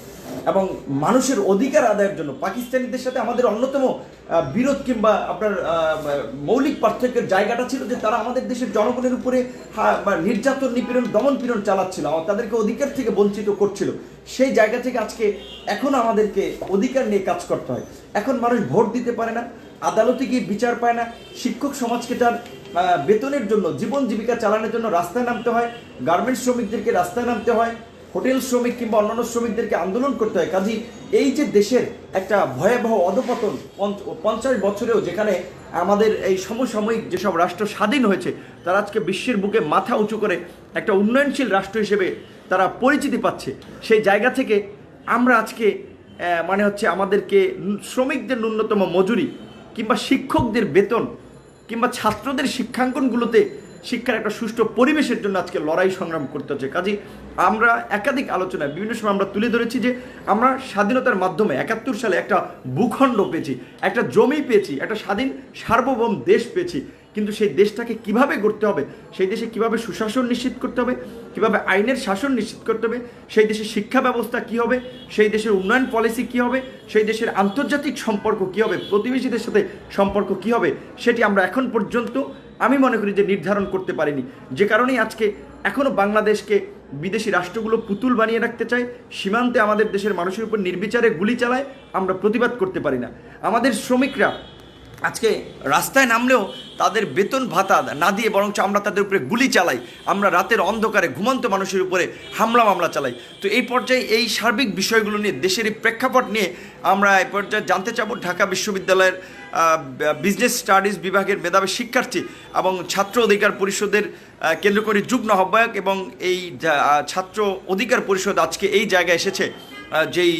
[SPEAKER 1] এবং মানুষের অধিকার আদায়ের জন্য। পাকিস্তানিদের সাথে আমাদের অন্যতম বিরোধ কিংবা আপনার মৌলিক পার্থক্যের জায়গাটা ছিল যে তারা আমাদের দেশের জনগণের উপরে নির্যাতন, নিপীড়ন, দমন পীড়ন চালাচ্ছিল, তাদেরকে অধিকার থেকে বঞ্চিত করছিল। সেই জায়গা থেকে আজকে এখন আমাদেরকে অধিকার নিয়ে কাজ করতে হয়। এখন মানুষ ভোট দিতে পারে না, আদালতে গিয়ে বিচার পায় না, শিক্ষক সমাজকে তার বেতনের জন্য, জীবন জীবিকা চালানোর জন্য রাস্তায় নামতে হয়, গার্মেন্টস শ্রমিকদেরকে রাস্তায় নামতে হয়, হোটেল শ্রমিক কিংবা অন্যান্য শ্রমিকদেরকে আন্দোলন করতে হয়। কাজী এই যে দেশের একটা ভয়াবহ অধপতন 50 বছরেও, যেখানে আমাদের এই সমসাময়িক যেসব রাষ্ট্র স্বাধীন হয়েছে তারা আজকে বিশ্বের বুকে মাথা উঁচু করে একটা উন্নয়নশীল রাষ্ট্র হিসেবে তারা পরিচিতি পাচ্ছে, সেই জায়গা থেকে আমরা আজকে মানে হচ্ছে আমাদেরকে শ্রমিকদের ন্যূনতম মজুরি কিংবা শিক্ষকদের বেতন কিংবা ছাত্রদের শিক্ষাঙ্গনগুলোতে শিক্ষার একটা সুষ্ঠু পরিবেশের জন্য আজকে লড়াই সংগ্রাম করতে হচ্ছে। কাজী আমরা একাধিক আলোচনায় বিভিন্ন সময় আমরা তুলে ধরেছি যে আমরা স্বাধীনতার মাধ্যমে 71 সালে একটা ভূখণ্ড পেয়েছি, একটা জমি পেয়েছি, একটা স্বাধীন সার্বভৌম দেশ পেয়েছি, কিন্তু সেই দেশটাকে কিভাবে গড়তে হবে, সেই দেশে কিভাবে সুশাসন নিশ্চিত করতে হবে, কিভাবে আইনের শাসন নিশ্চিত করতে হবে, সেই দেশের শিক্ষা ব্যবস্থা কি হবে, সেই দেশের উন্নয়ন পলিসি কি হবে, সেই দেশের আন্তর্জাতিক সম্পর্ক কি হবে, প্রতিবেশীদের সাথে সম্পর্ক কি হবে, সেটি আমরা এখন পর্যন্ত আমি মনে করি যে নির্ধারণ করতে পারিনি। যে কারণেই আজকে এখনও বাংলাদেশকে বিদেশি রাষ্ট্রগুলো পুতুল বানিয়ে রাখতে চায়, সীমান্তে আমাদের দেশের মানুষের উপর নির্বিচারে গুলি চালায়, আমরা প্রতিবাদ করতে পারি না। আমাদের শ্রমিকরা আজকে রাস্তায় নামলেও তাদের বেতন ভাতা না দিয়ে বরঞ্চ আমরা তাদের উপরে গুলি চালাই, আমরা রাতের অন্ধকারে ঘুমন্ত মানুষের উপরে মামলা চালাই। তো এই পর্যায়ে এই সার্বিক বিষয়গুলো নিয়ে, দেশের এই প্রেক্ষাপট নিয়ে আমরা এই পর্যায়ে জানতে চাবো ঢাকা বিশ্ববিদ্যালয়ের বিজনেস স্টাডিজ বিভাগের মেধাবী শিক্ষার্থী এবং ছাত্র অধিকার পরিষদের কেন্দ্র করে যুগ্ম আহ্বায়ক এবং এই ছাত্র অধিকার পরিষদ আজকে এই জায়গায় এসেছে যেই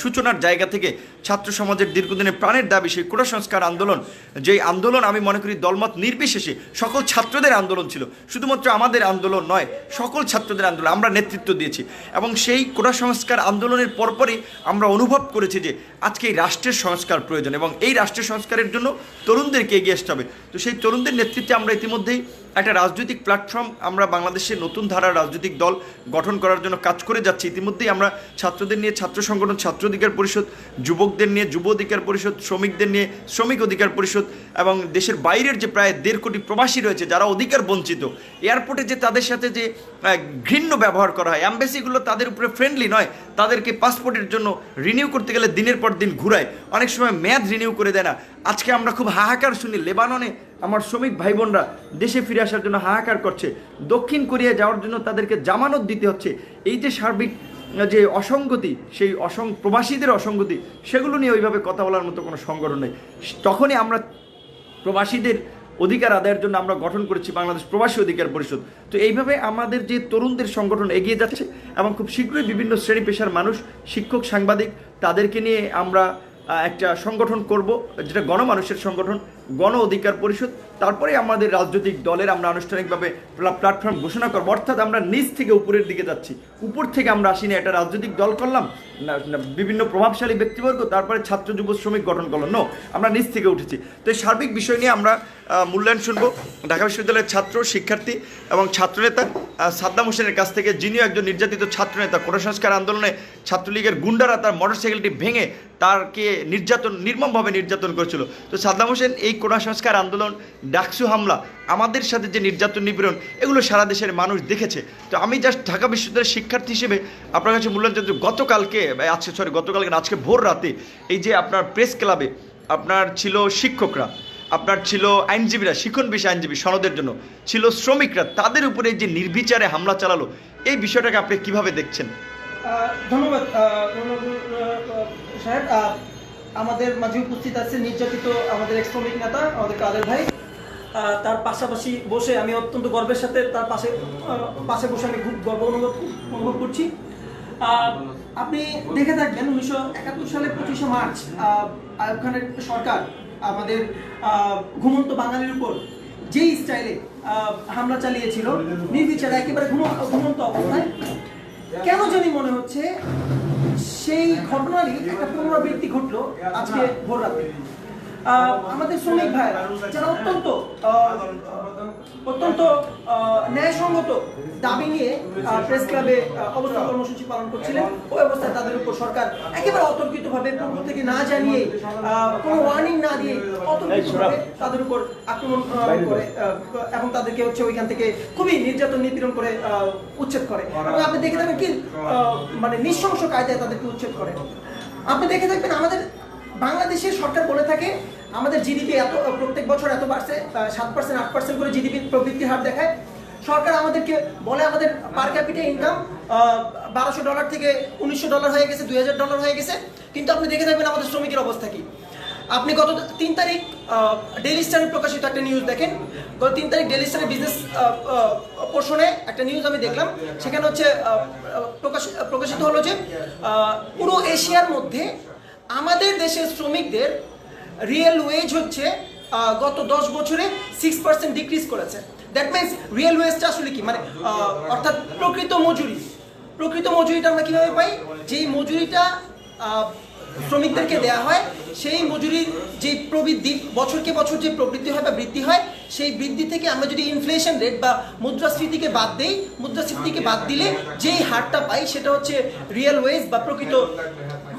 [SPEAKER 1] সূচনার জায়গা থেকে ছাত্র সমাজের দীর্ঘদিনের প্রাণের দাবি সেই কোটা সংস্কার আন্দোলন, যেই আন্দোলন আমি মনে করি দলমত নির্বিশেষে সকল ছাত্রদের আন্দোলন ছিল, শুধুমাত্র আমাদের আন্দোলন নয়, সকল ছাত্রদের আন্দোলন আমরা নেতৃত্ব দিয়েছি। এবং সেই কোটা সংস্কার আন্দোলনের পরপরই আমরা অনুভব করেছি যে আজকে এই রাষ্ট্রের সংস্কার প্রয়োজন এবং এই রাষ্ট্রের সংস্কারের জন্য তরুণদেরকে এগিয়ে আসতে হবে। তো সেই তরুণদের নেতৃত্বে আমরা ইতিমধ্যেই একটা রাজনৈতিক প্ল্যাটফর্ম, আমরা বাংলাদেশের নতুন ধারার রাজনৈতিক দল গঠন করার জন্য কাজ করে যাচ্ছি। ইতিমধ্যেই আমরা ছাত্রদের নিয়ে ছাত্র সংগঠন, ছাত্র অধিকার পরিষদ, যুবকদের নিয়ে যুব অধিকার পরিষদ, শ্রমিকদের নিয়ে শ্রমিক অধিকার পরিষদ এবং দেশের বাইরের যে প্রায় 1.5 কোটি প্রবাসী রয়েছে যারা অধিকার বঞ্চিত, এয়ারপোর্টে যে তাদের সাথে যে ঘৃণ্য ব্যবহার করা হয়, অ্যাম্বাসিগুলো তাদের উপরে ফ্রেন্ডলি নয়, তাদেরকে পাসপোর্টের জন্য রিনিউ করতে গেলে দিনের পর দিন ঘুরায়, অনেক সময় মেয়াদ রিনিউ করে দেয় না। আজকে আমরা খুব হাহাকার শুনি, লেবাননে আমার শ্রমিক ভাই বোনরা দেশে ফিরে আসার জন্য হাহাকার করছে, দক্ষিণ কোরিয়া যাওয়ার জন্য তাদেরকে জামানত দিতে হচ্ছে। এই যে সার্বিক যে অসঙ্গতি, সেই প্রবাসীদের অসঙ্গতি, সেগুলো নিয়ে ওইভাবে কথা বলার মতো কোনো সংগঠন নেই। তখনই আমরা প্রবাসীদের অধিকার আদায়ের জন্য আমরা গঠন করেছি বাংলাদেশ প্রবাসী অধিকার পরিষদ। তো এইভাবে আমাদের যে তরুণদের সংগঠন এগিয়ে যাচ্ছে এবং খুব শীঘ্রই বিভিন্ন শ্রেণী পেশার মানুষ, শিক্ষক, সাংবাদিক, তাদেরকে নিয়ে আমরা একটা সংগঠন করব, যেটা গণমানুষের সংগঠন, গণ অধিকার পরিষদ। তারপরে আমাদের রাজনৈতিক দলের আমরা আনুষ্ঠানিকভাবে প্ল্যাটফর্ম ঘোষণা করবো। অর্থাৎ আমরা নিচ থেকে উপরের দিকে যাচ্ছি, উপর থেকে আমরা আসিনি একটা রাজনৈতিক দল করলাম, বিভিন্ন প্রভাবশালী ব্যক্তিবর্গ, তারপরে ছাত্র যুব শ্রমিক গঠন করলাম, নো, আমরা নিচ থেকে উঠেছি। তো এই সার্বিক বিষয় নিয়ে আমরা মূল্যায়ন শুনবো ঢাকা বিশ্ববিদ্যালয়ের ছাত্র, শিক্ষার্থী এবং ছাত্রনেতা সাদ্দাম হোসেনের কাছ থেকে, যিনিও একজন নির্যাতিত ছাত্রনেতা। কোটা সংস্কার আন্দোলনে ছাত্রলীগের গুন্ডারা তার মোটরসাইকেলটি ভেঙে তারকে নির্মমভাবে নির্যাতন করেছিল। তো সাদ্দাম হোসেন এই কোটা সংস্কার আন্দোলন, ডাকসু হামলা, আমাদের সাথে যে নির্যাতন নিপীড়ন, এগুলো সারা দেশের মানুষ দেখেছে। তো আমি জাস্ট ঢাকা বিশ্ববিদ্যালয়ের শিক্ষার্থী হিসেবে আপনার কাছে মূল্যায়ন জানতে, গতকালকে না, আজকে ভোর রাতে এই যে আপনার প্রেস ক্লাবে আপনার ছিল শিক্ষকরা, আপনার ছিল আইনজীবীরা, শিক্ষণ বিষয় আইনজীবী সনদের জন্য, ছিল শ্রমিকরা, তাদের উপরে যে নির্বিচারে হামলা চালালো, এই বিষয়টাকে আপনি কিভাবে দেখছেন?
[SPEAKER 5] ধন্যবাদ সাহেব। আমাদের মাঝে উপস্থিত আছে নির্যাতিত আমাদের এক শ্রমিক নেতা, আমাদের কাদের ভাই। তার পাশাপাশি বসে আমি অত্যন্ত গর্বের সাথে তার পাশে বসে আমি খুব গর্ব অনুভব করছি। আপনি দেখে থাকবেন 1971 সালে 25শে মার্চ আইয়ুব খানের সরকার আমাদের ঘুমন্ত বাঙালির উপর যেই স্টাইলে হামলা চালিয়েছিল নির্বিচারে, একেবারে ঘুমন্ত অবস্থায়, কেন জানি মনে হচ্ছে সেই ঘটনারই একটা পুনরাবৃত্তি ঘটলো আজকে ভোর রাতে। আমাদের শ্রমিক ভাই যারা অত্যন্ত ন্যায়সঙ্গত দাবি নিয়ে প্রেস ক্লাবে অবস্থান কর্মসূচি পালন করছিলেন, ওই অবস্থায় তাদের উপর সরকার একেবারে অতর্কিতভাবে পূর্ব থেকে না জানিয়ে, কোনো ওয়ার্নিং না দিয়ে অতর্কিতভাবে তাদের উপর আক্রমণ করে এবং তাদেরকে হচ্ছে ওইখান থেকে খুবই নির্যাতন নিপীড়ন করে উচ্ছেদ করে। এবং আপনি দেখে থাকবেন কি মানে নৃশংস কায়দায় তাদেরকে উচ্ছেদ করে। আপনি দেখে থাকবেন আমাদের বাংলাদেশের সরকার বলে থাকে আমাদের জিডিপি এত প্রত্যেক বছর এত বাড়ছে, 7% 8% করে জিডিপি প্রবৃদ্ধির হার দেখায়। সরকার আমাদেরকে বলে আমাদের পার ক্যাপিটা ইনকাম $1200 থেকে $1900 হয়ে গেছে, $2000 হয়ে গেছে। কিন্তু আপনি দেখে থাকবেন আমাদের শ্রমিকের অবস্থা কি। আপনি গত 3 তারিখ ডেইলি স্টারে প্রকাশিত একটা নিউজ দেখেন, গত 3 তারিখ ডেইলি স্টারের বিজনেস পোর্শনে একটা নিউজ আমি দেখলাম, সেখানে হচ্ছে প্রকাশিত হলো যে পুরো এশিয়ার মধ্যে আমাদের দেশের শ্রমিকদের রিয়েল ওয়েজ হচ্ছে গত 10 বছরে 6% ডিক্রিজ করেছে। দ্যাট মিনস রিয়েল ওয়েজটা আসলে কি, মানে অর্থাৎ প্রকৃত মজুরিটা আমরা কীভাবে পাই? যেই মজুরিটা শ্রমিকদেরকে দেওয়া হয়, সেই মজুরির যে প্রবৃদ্ধি বছরকে বছর যে প্রবৃদ্ধি হয় বা বৃদ্ধি হয়, সেই বৃদ্ধি থেকে আমরা যদি ইনফ্লেশন রেট বা মুদ্রাস্ফীতিকে বাদ দিই, মুদ্রাস্ফীতিকে বাদ দিলে যেই হারটা পাই সেটা হচ্ছে রিয়েল ওয়েজ বা প্রকৃত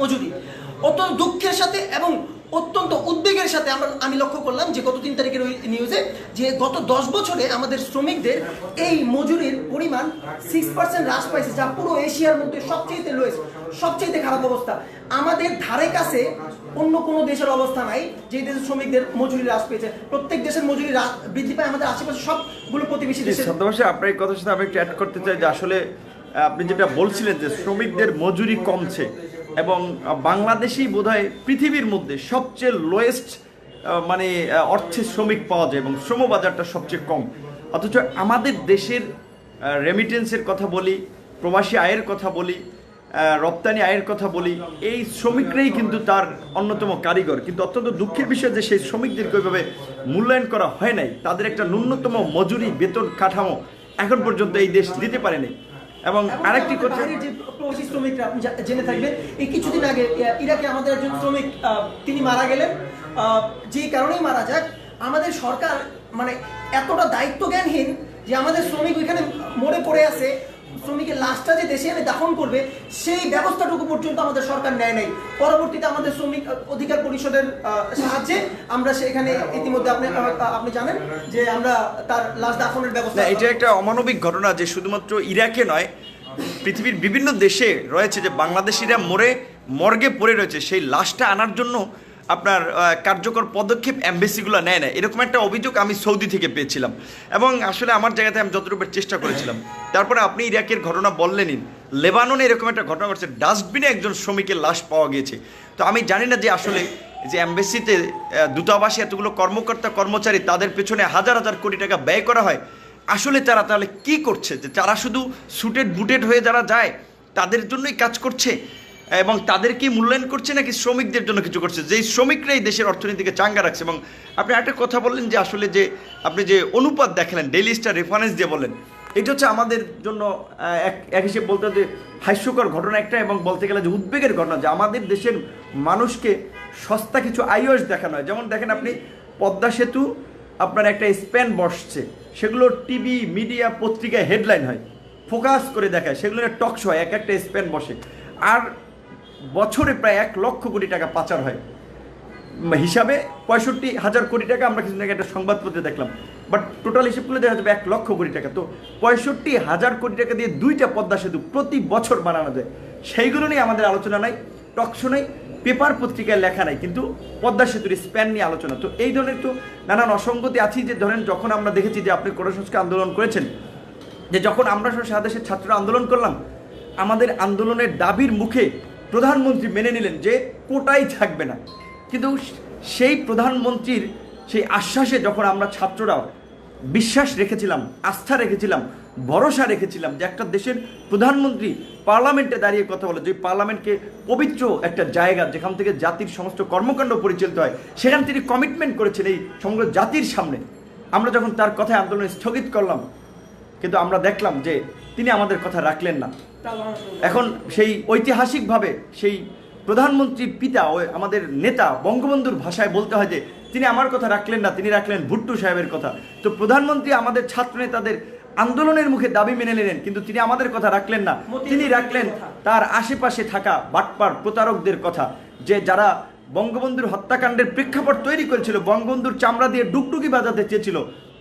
[SPEAKER 5] মজুরি। অত্যন্ত দুঃখের সাথে এবং অত্যন্ত উদ্বেগের সাথে আমি লক্ষ্য করলাম যে গত 3 তারিখের ওই নিউজে যে গত 10 বছরে আমাদের শ্রমিকদের এই মজুরির পরিমাণ 6% হ্রাস পাইছে, যা পুরো এশিয়ার মধ্যে সবচেয়ে লোয়েস্ট, সবচেয়ে খারাপ অবস্থা। আমাদের ধারে কাছে অন্য কোনো দেশের অবস্থা নাই যে দেশের শ্রমিকদের মজুরি হ্রাস পেয়েছে। প্রত্যেক দেশের মজুরি বৃদ্ধি পায়, আমাদের আশেপাশে সবগুলো প্রতিবেশী দেশের।
[SPEAKER 1] সন্ধ্যাবাসী আপনার এই কথার সাথে আমি একটু অ্যাড করতে চাই যে আসলে আপনি যেটা বলছিলেন যে শ্রমিকদের মজুরি কমছে এবং বাংলাদেশেই বোধহয় পৃথিবীর মধ্যে সবচেয়ে লোয়েস্ট মানে অর্থে শ্রমিক পাওয়া যায় এবং শ্রমবাজারটা সবচেয়ে কম। অথচ আমাদের দেশের রেমিটেন্সের কথা বলি, প্রবাসী আয়ের কথা বলি, রপ্তানি আয়ের কথা বলি, এই শ্রমিকরাই কিন্তু তার অন্যতম কারিগর। কিন্তু অত্যন্ত দুঃখের বিষয় যে সেই শ্রমিকদেরকে ওইভাবে মূল্যায়ন করা হয় নাই। তাদের একটা ন্যূনতম মজুরি বেতন কাঠামো এখন পর্যন্ত এই দেশ দিতে পারেনি। এবং আরেকটি কথা,
[SPEAKER 5] যে প্রবাসী শ্রমিকরা আপনি জেনে থাকবেন, এই কিছুদিন আগে ইরাকে আমাদের একজন শ্রমিক তিনি মারা গেলেন। যে কারণেই মারা যাক, আমাদের সরকার মানে এতটা দায়িত্ব জ্ঞানহীন যে আমাদের শ্রমিক ওইখানে মরে পড়ে আছে, শ্রমিকের লাশটা যে দেশে এনে দাফন করবে সেই ব্যবস্থাটুকু পর্যন্ত আমাদের সরকার নেয় নাই। পরবর্তীতে আমাদের শ্রমিক অধিকার পরিষদের সাহায্যে আমরা সেখানে ইতিমধ্যে আপনি জানেন যে আমরা তার লাশ দাফনের ব্যবস্থা।
[SPEAKER 1] এটা একটা অমানবিক ঘটনা যে শুধুমাত্র ইরাকে নয়, পৃথিবীর বিভিন্ন দেশে রয়েছে যে বাংলাদেশিরা মর্গে পড়ে রয়েছে, সেই লাশটা আনার জন্য আপনার কার্যকর পদক্ষেপ এমবেসিগুলো নেয় না। এরকম একটা অভিযোগ আমি সৌদি থেকে পেয়েছিলাম এবং আসলে আমার জায়গাতে আমি যতটুকু চেষ্টা করেছিলাম। তারপরে আপনি ইরাকের ঘটনা বললেনই, লেবাননে এরকম একটা ঘটনা ঘটছে, ডাস্টবিনে একজন শ্রমিকের লাশ পাওয়া গিয়েছে। তো আমি জানি না যে আসলে যে এমবেসিতে দূতাবাসে এতগুলো কর্মকর্তা কর্মচারী, তাদের পেছনে হাজার হাজার কোটি টাকা ব্যয় করা হয়, আসলে তারা তাহলে কী করছে? যে তারা শুধু সুটেড বুটেড হয়ে যারা যায় তাদের জন্যই কাজ করছে এবং তাদেরকে মূল্যায়ন করছে নাকি শ্রমিকদের জন্য কিছু করছে, যেই শ্রমিকরাই দেশের অর্থনীতিকে চাঙ্গা রাখছে? এবং আপনি একটা কথা বললেন যে আসলে যে আপনি যে অনুপাত দেখালেন, ডেইলি স্টার রেফারেন্স দিয়ে বললেন, এটা হচ্ছে আমাদের জন্য এক হিসেবে বলতে যে হাস্যকর ঘটনা একটা, এবং বলতে গেলে যে উদ্বেগের ঘটনা যে আমাদের দেশের মানুষকে সস্তা কিছু আইওএস দেখানো হয়। যেমন দেখেন আপনি পদ্মা সেতু আপনার একটা স্প্যান বসছে, সেগুলো টিভি মিডিয়া পত্রিকায় হেডলাইন হয়, ফোকাস করে দেখায়, সেগুলো টক শো হয়, একটা স্প্যান বসে, আর বছরে প্রায় 1 লক্ষ কোটি টাকা পাচার হয়। হিসাবে 65,000 কোটি টাকা আমরা কিছুদিন আগে একটা সংবাদপত্রে দেখলাম, বাট টোটাল হিসেব করলে দেখা যাবে 1 লক্ষ কোটি টাকা। তো 65,000 কোটি টাকা দিয়ে 2টা পদ্মা সেতু প্রতি বছর বানানো যায়, সেইগুলো নিয়ে আমাদের আলোচনা নাই, টকশো নাই, পেপার পত্রিকায় লেখা নাই, কিন্তু পদ্মা সেতুর স্প্যান নিয়ে আলোচনা। তো এই ধরনের তো নানান অসঙ্গতি আছে। যে ধরেন যখন আমরা দেখেছি যে আপনি কোটা সংস্কার আন্দোলন করেছেন, যে যখন আমরা সারা দেশের ছাত্ররা আন্দোলন করলাম, আমাদের আন্দোলনের দাবির মুখে প্রধানমন্ত্রী মেনে নিলেন যে কোটাই থাকবে না, কিন্তু সেই প্রধানমন্ত্রীর সেই আশ্বাসে যখন আমরা ছাত্ররা বিশ্বাস রেখেছিলাম, আস্থা রেখেছিলাম, ভরসা রেখেছিলাম যে একটা দেশের প্রধানমন্ত্রী পার্লামেন্টে দাঁড়িয়ে কথা বলে, যে পার্লামেন্টকে পবিত্র একটা জায়গা যেখান থেকে জাতির সমস্ত কর্মকাণ্ড পরিচালিত হয়, সেখানে তিনি কমিটমেন্ট করেছেন এই সমগ্র জাতির সামনে। আমরা যখন তার কথায় আন্দোলন স্থগিত করলাম, কিন্তু আমরা দেখলাম যে তিনি আমাদের কথা রাখলেন না। এখন সেই ঐতিহাসিকভাবে সেই প্রধানমন্ত্রীর পিতা ও আমাদের নেতা বঙ্গবন্ধুর ভাষায় বলতে হয় যে তিনি আমার কথা রাখলেন না, তিনি রাখলেন ভুট্টো সাহেবের কথা। তো প্রধানমন্ত্রী আমাদের ছাত্র নেতাদের আন্দোলনের মুখে দাবি মেনে নিলেন, কিন্তু তিনি আমাদের কথা রাখলেন না, তিনি রাখলেন তার আশেপাশে থাকা বাটপার প্রতারকদের কথা, যে যারা বঙ্গবন্ধুর হত্যাকাণ্ডের প্রেক্ষাপট তৈরি করেছিল, বঙ্গবন্ধুর চামড়া দিয়ে ডুগডুগি বাজাতে চেয়েছিল,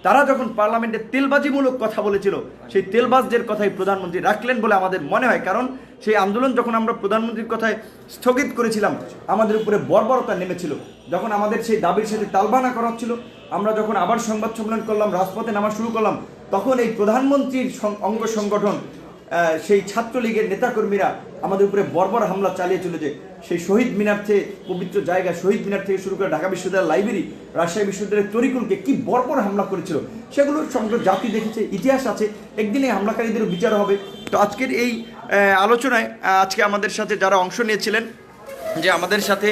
[SPEAKER 1] তারা যখন পার্লামেন্টে তেলবাজিমূলক কথা বলেছিল, সেই তেলবাজদের কথাই প্রধানমন্ত্রী রাখলেন বলে আমাদের মনে হয়। কারণ সেই আন্দোলন যখন আমরা প্রধানমন্ত্রীর কথায় স্থগিত করেছিলাম, আমাদের উপরে বর্বরতা নেমেছিল। যখন আমাদের সেই দাবির সাথে তালবানা করা হচ্ছিল, আমরা যখন আবার সংবাদ সম্মেলন করলাম, রাজপথে নামা শুরু করলাম, তখন এই প্রধানমন্ত্রীর অঙ্গ সংগঠন সেই ছাত্রলীগের নেতাকর্মীরা আমাদের উপরে বর্বর হামলা চালিয়েছিল। যে সেই শহীদ মিনার থেকে, পবিত্র জায়গা শহীদ মিনার থেকে শুরু করে ঢাকা বিশ্ববিদ্যালয় লাইব্রেরি, রাজশাহী বিশ্ববিদ্যালয়ের তরিকুলকে কি বর্বর হামলা করেছিল, সেগুলো সমগ্র জাতি দেখেছে, ইতিহাস আছে, একদিনে হামলাকারীদেরও বিচার হবে। তো আজকের এই আলোচনায় আজকে আমাদের সাথে যারা অংশ নিয়েছিলেন, যে আমাদের সাথে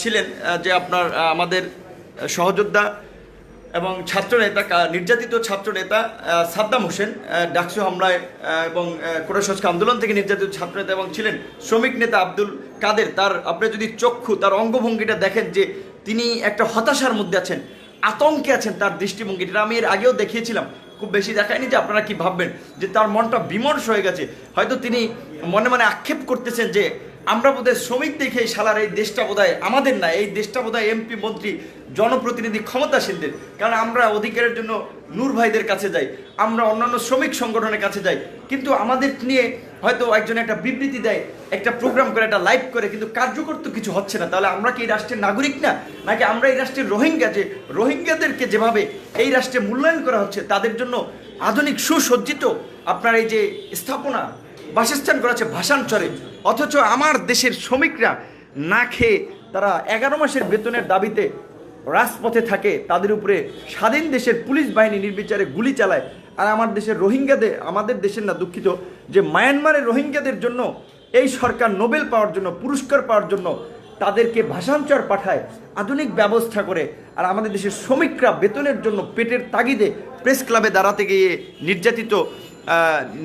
[SPEAKER 1] ছিলেন যে আপনার আমাদের সহযোদ্ধা এবং ছাত্রনেতা, নির্যাতিত ছাত্রনেতা সাদ্দাম হোসেন ডাকসু হামলায় এবং কোটা সংস্কার আন্দোলন থেকে নির্যাতিত ছাত্রনেতা, এবং ছিলেন শ্রমিক নেতা আব্দুল কাদের। তার আপনি যদি চক্ষু, তার অঙ্গভঙ্গিটা দেখেন যে তিনি একটা হতাশার মধ্যে আছেন, আতঙ্কে আছেন, তার দৃষ্টিভঙ্গিটা আমি এর আগেও দেখিয়েছিলাম, খুব বেশি দেখায়নি যে আপনারা কি ভাববেন যে তার মনটা বিমর্ষ হয়ে গেছে। হয়তো তিনি মনে মনে আক্ষেপ করতেছেন যে আমরা বোধহয় শ্রমিক দেখে শালার এই দেশটা বোধহয় আমাদের না, এই দেশটা বোধহয় এমপি, মন্ত্রী, জনপ্রতিনিধি, ক্ষমতাশীলদের। কারণ আমরা অধিকারের জন্য নূর ভাইদের কাছে যাই, আমরা অন্যান্য শ্রমিক সংগঠনের কাছে যাই, কিন্তু আমাদের নিয়ে হয়তো একজন একটা বিবৃতি দেয়, একটা প্রোগ্রাম করে, একটা লাইভ করে, কিন্তু কার্যকর তো কিছু হচ্ছে না। তাহলে আমরা কি এই রাষ্ট্রের নাগরিক না? নাকি আমরা এই রাষ্ট্রের রোহিঙ্গা, যে রোহিঙ্গাদেরকে যেভাবে এই রাষ্ট্রে মূল্যায়ন করা হচ্ছে, তাদের জন্য আধুনিক সুসজ্জিত আপনার এই যে স্থাপনা, বাসস্থান করা হচ্ছে ভাষাঞ্চরে, অথচ আমার দেশের শ্রমিকরা না খেয়ে তারা 11 মাসের বেতনের দাবিতে রাজপথে থাকে, তাদের উপরে স্বাধীন দেশের পুলিশ বাহিনী নির্বিচারে গুলি চালায়। আর আমার দেশের রোহিঙ্গাদের, আমাদের দেশের না, দুঃখিত, যে মায়ানমারের রোহিঙ্গাদের জন্য এই সরকার নোবেল পাওয়ার জন্য, পুরস্কার পাওয়ার জন্য তাদেরকে ভাষাঞ্চর পাঠায় আধুনিক ব্যবস্থা করে, আর আমাদের দেশের শ্রমিকরা বেতনের জন্য পেটের তাগিদে প্রেস ক্লাবে দাঁড়াতে গিয়ে নির্যাতিত,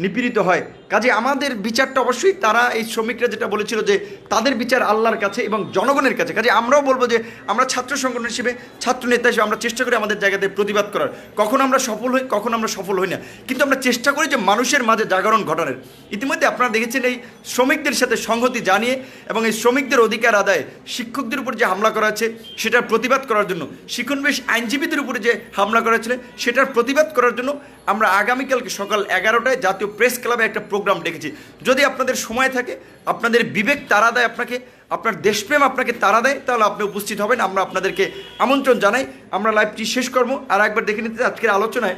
[SPEAKER 1] নিপীড়িত হয়। কাজে আমাদের বিচারটা অবশ্যই, তারা এই শ্রমিকরা যেটা বলেছিল যে তাদের বিচার আল্লাহর কাছে এবং জনগণের কাছে। কাজে আমরাও বলবো যে আমরা ছাত্র সংগঠন হিসেবে, ছাত্র নেতা হিসেবে আমরা চেষ্টা করি আমাদের জায়গাতে প্রতিবাদ করার। কখন আমরা সফল হই, কখন আমরা সফল হই না, কিন্তু আমরা চেষ্টা করি যে মানুষের মাঝে জাগরণ ঘটানোর। ইতিমধ্যে আপনারা দেখেছেন এই শ্রমিকদের সাথে সংহতি জানিয়ে এবং এই শ্রমিকদের অধিকার আদায়ে শিক্ষকদের উপর যে হামলা করা হয়েছে সেটার প্রতিবাদ করার জন্য, শিক্ষানবিশ আইনজীবীদের উপরে যে হামলা করা হয়েছিল সেটার প্রতিবাদ করার জন্য আমরা আগামীকালকে সকাল 11টায় জাতীয় প্রেস ক্লাবে একটা প্রোগ্রাম ডেকেছি। যদি আপনাদের সময় থাকে, আপনাদের বিবেক তাড়া দেয় আপনাকে, আপনার দেশপ্রেম আপনাকে তাড়া দেয়, তাহলে আপনি উপস্থিত হবেন, আমরা আপনাদেরকে আমন্ত্রণ জানাই। আমরা লাইভটি শেষ করব। আর একবার দেখে নিতে, আজকের আলোচনায়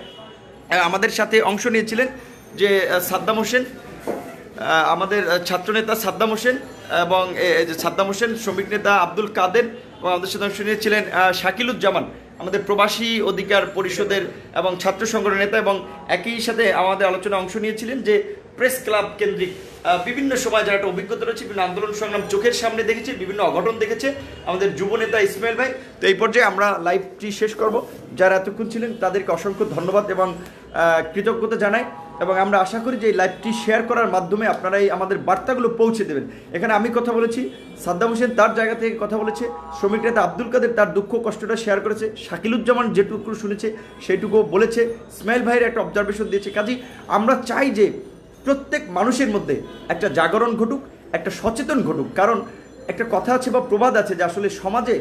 [SPEAKER 1] আমাদের সাথে অংশ নিয়েছিলেন যে সাদ্দাম হোসেন, আমাদের ছাত্রনেতা সাদ্দাম হোসেন, এবং সাদ্দাম হোসেন, শ্রমিক নেতা আব্দুল কাদের, এবং আমাদের সাথে অংশ নিয়েছিলেন শাকিলুজ্জামান, আমাদের প্রবাসী অধিকার পরিষদের এবং ছাত্র সংগঠনের নেতা, এবং একই সাথে আমাদের আলোচনায় অংশ নিয়েছিলেন যে প্রেস ক্লাব কেন্দ্রিক বিভিন্ন সময় যারা একটা অভিজ্ঞতা রয়েছে, বিভিন্ন আন্দোলন সংগ্রাম চোখের সামনে দেখেছে, বিভিন্ন অঘটন দেখেছে আমাদের যুব নেতা ইসমাইল ভাই। তো এই পর্যায়ে আমরা লাইভটি শেষ করব। যারা এতক্ষণ ছিলেন তাদেরকে অসংখ্য ধন্যবাদ এবং কৃতজ্ঞতা জানাই, এবং আমরা আশা করি যে এই লাইভটি শেয়ার করার মাধ্যমে আপনারা এই আমাদের বার্তাগুলো পৌঁছে দেবেন। এখানে আমি কথা বলেছি, সাদ্দাম হোসেন তার জায়গা থেকে কথা বলেছে, শ্রমিক নেতা আব্দুল কাদের তার দুঃখ কষ্টটা শেয়ার করেছে, শাকিলুজ্জামান যেটুকু শুনেছে সেইটুকু বলেছে, ইসমাইল ভাইয়ের একটা অবজারভেশন দিয়েছে। কাজেই আমরা চাই যে প্রত্যেক মানুষের মধ্যে একটা জাগরণ ঘটুক, একটা সচেতন ঘটুক। কারণ একটা কথা আছে বা প্রবাদ আছে যে আসলে সমাজে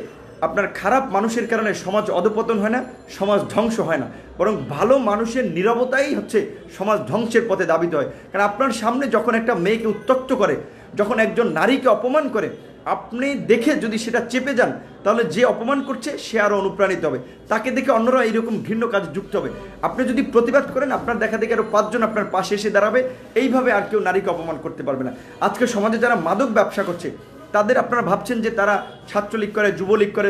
[SPEAKER 1] আপনার খারাপ মানুষের কারণে সমাজ অধপতন হয় না, সমাজ ধ্বংস হয় না, বরং ভালো মানুষের নীরবতাই হচ্ছে সমাজ ধ্বংসের পথে ধাবিত হয়। কারণ আপনার সামনে যখন একটা মেয়েকে উত্ত্যক্ত করে, যখন একজন নারীকে অপমান করে, আপনি দেখে যদি সেটা চেপে যান, তাহলে যে অপমান করছে সে আরও অনুপ্রাণিত হবে, তাকে দেখে অন্যরা এইরকম ঘৃণ্য কাজে যুক্ত হবে। আপনি যদি প্রতিবাদ করেন, আপনার দেখা দেখে আরও 5 জন আপনার পাশে এসে দাঁড়াবে, এইভাবে আর কেউ নারীকে অপমান করতে পারবে না। আজকে সমাজে যারা মাদক ব্যবসা করছে, তাদের আপনারা ভাবছেন যে তারা ছাত্রলীগ করে, যুবলীগ করে,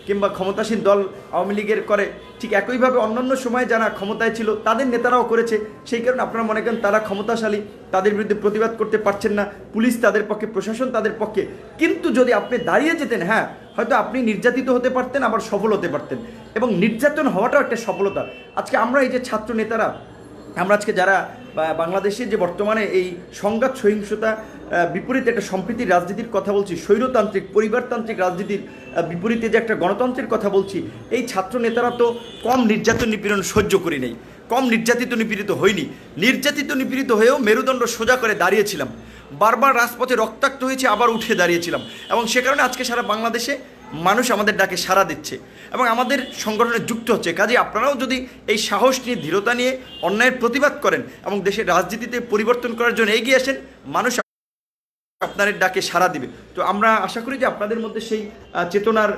[SPEAKER 1] কিংবা ক্ষমতাসীন দল আওয়ামী লীগের করে, ঠিক একইভাবে অন্যান্য সময়ে যারা ক্ষমতায় ছিল তাদের নেতারাও করেছে। সেই কারণে আপনারা মনে করেন তারা ক্ষমতাশালী, তাদের বিরুদ্ধে প্রতিবাদ করতে পারছেন না, পুলিশ তাদের পক্ষে, প্রশাসন তাদের পক্ষে। কিন্তু যদি আপনি দাঁড়িয়ে যেতেন, হ্যাঁ হয়তো আপনি নির্যাতিত হতে পারতেন, আবার সফল হতে পারতেন, এবং নির্যাতন হওয়াটাও একটা সফলতা। আজকে আমরা এই যে ছাত্র নেতারা, আমরা আজকে যারা বাংলাদেশে যে বর্তমানে এই সংঘাত সহিংসতা বিপরীতে একটা সম্প্রীতির রাজনীতির কথা বলছি, স্বৈরতান্ত্রিক পরিবারতান্ত্রিক রাজনীতির বিপরীতে যে একটা গণতন্ত্রের কথা বলছি, এই ছাত্র নেতারা তো কম নির্যাতন নিপীড়ন সহ্য করি নেই, কম নির্যাতিত নিপীড়িত হয়নি। নির্যাতিত নিপীড়িত হয়েও মেরুদণ্ড সোজা করে দাঁড়িয়েছিলাম, বারবার রাজপথে রক্তাক্ত হয়েছে, আবার উঠে দাঁড়িয়েছিলাম, এবং সে কারণে আজকে সারা বাংলাদেশে মানুষ আমাদের ডাকে সাড়া দিচ্ছে এবং আমাদের সংগঠনে যুক্ত হচ্ছে। কাজে আপনারাও যদি এই সাহস নিয়ে, দৃঢ়তা নিয়ে অন্যায়ের প্রতিবাদ করেন এবং দেশের রাজনীতিতে পরিবর্তন করার জন্য এগিয়ে আসেন, মানুষ আপনাদের ডাকে সাড়া দিবে। তো আমরা আশা করি যে আপনাদের মধ্যে সেই চেতনার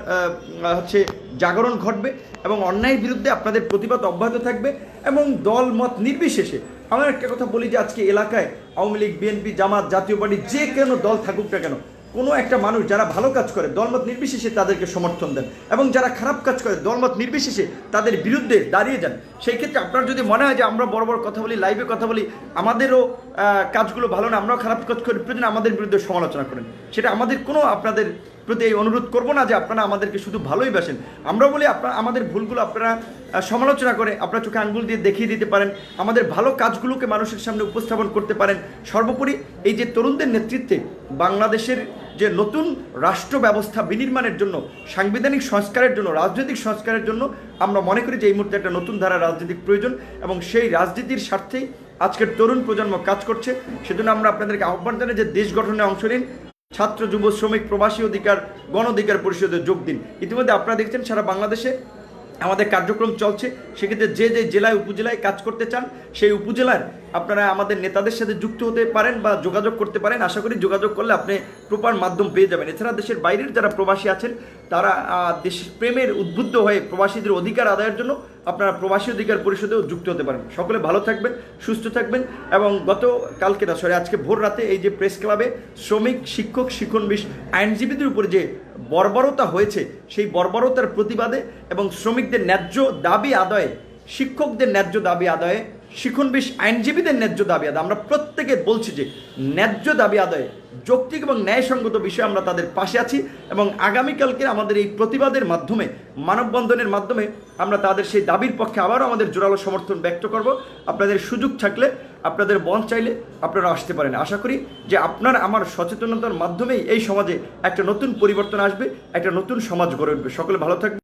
[SPEAKER 1] জাগরণ ঘটবে এবং অন্যায়ের বিরুদ্ধে আপনাদের প্রতিবাদ অব্যাহত থাকবে, এবং দল মত নির্বিশেষে। আমার একটা কথা বলি যে আজকে এলাকায় আওয়ামী লীগ, বিএনপি, জামাত, জাতীয় পার্টি, যে কোনো দল থাকুক না কেন, কোনো একটা মানুষ যারা ভালো কাজ করে দলমত নির্বিশেষে তাদেরকে সমর্থন দেন, এবং যারা খারাপ কাজ করে দলমত নির্বিশেষে তাদের বিরুদ্ধে দাঁড়িয়ে যান। সেই ক্ষেত্রে আপনার যদি মনে হয় যে আমরা বড় বড় কথা বলি, লাইভে কথা বলি, আমাদেরও কাজগুলো ভালো না, আমরাও খারাপ কাজ করি, প্রয়োজন আমাদের বিরুদ্ধে সমালোচনা করেন, সেটা আমাদের কোনো আপনাদের প্রতি এই অনুরোধ করবো না যে আপনারা আমাদেরকে শুধু ভালোই বাসেন। আমরা বলি আপনারা আমাদের ভুলগুলো আপনারা সমালোচনা করে আপনারা চোখে আঙ্গুল দিয়ে দেখিয়ে দিতে পারেন, আমাদের ভালো কাজগুলোকে মানুষের সামনে উপস্থাপন করতে পারেন। সর্বোপরি এই যে তরুণদের নেতৃত্বে বাংলাদেশের যে নতুন রাষ্ট্র ব্যবস্থা বিনির্মাণের জন্য, সাংবিধানিক সংস্কারের জন্য, রাজনৈতিক সংস্কারের জন্য আমরা মনে করি যে এই মুহূর্তে একটা নতুন ধারা রাজনীতির প্রয়োজন, এবং সেই রাজনীতির স্বার্থেই আজকের তরুণ প্রজন্ম কাজ করছে। সেজন্য আমরা আপনাদেরকে আহ্বান জানাই যে দেশ গঠনে অংশ নিন, ছাত্র, যুব, শ্রমিক, প্রবাসী অধিকার, গণ অধিকার পরিষদে যোগ দিন। ইতিমধ্যে আপনারা দেখছেন সারা বাংলাদেশে আমাদের কার্যক্রম চলছে। সেক্ষেত্রে যে যে জেলায়, উপজেলায় কাজ করতে চান, সেই উপজেলার আপনারা আমাদের নেতাদের সাথে যুক্ত হতে পারেন বা যোগাযোগ করতে পারেন। আশা করি যোগাযোগ করলে আপনি প্রপার মাধ্যম পেয়ে যাবেন। এছাড়া দেশের বাইরের যারা প্রবাসী আছেন, তারা দেশ প্রেমের উদ্বুদ্ধ হয়ে প্রবাসীদের অধিকার আদায়ের জন্য আপনারা প্রবাসী অধিকার পরিষদেও যুক্ত হতে পারেন। সকলে ভালো থাকবেন, সুস্থ থাকবেন। এবং আজকে ভোর রাতে এই যে প্রেস ক্লাবে শ্রমিক, শিক্ষক, শিক্ষানবিশ, আইনজীবীদের উপরে যে বর্বরতা হয়েছে, সেই বর্বরতার প্রতিবাদে এবং শ্রমিকদের ন্যায্য দাবি আদায়ে, শিক্ষকদের ন্যায্য দাবি আদায়ে, শিক্ষানবিশ, আইনজীবীদের ন্যায্য দাবি আদায়, আমরা প্রত্যেকে বলছি যে ন্যায্য দাবি আদায়ে যৌক্তিক এবং ন্যায়সঙ্গত বিষয়ে আমরা তাদের পাশে আছি, এবং আগামীকালকে আমাদের এই প্রতিবাদের মাধ্যমে, মানববন্ধনের মাধ্যমে আমরা তাদের সেই দাবির পক্ষে আবারও আমাদের জোরালো সমর্থন ব্যক্ত করব। আপনাদের সুযোগ থাকলে, আপনাদের মন চাইলে আপনারা আসতে পারেন। আশা করি যে আপনার আমার সচেতনতার মাধ্যমেই এই সমাজে একটা নতুন পরিবর্তন আসবে, একটা নতুন সমাজ গড়ে উঠবে। সকলে ভালো থাকবে।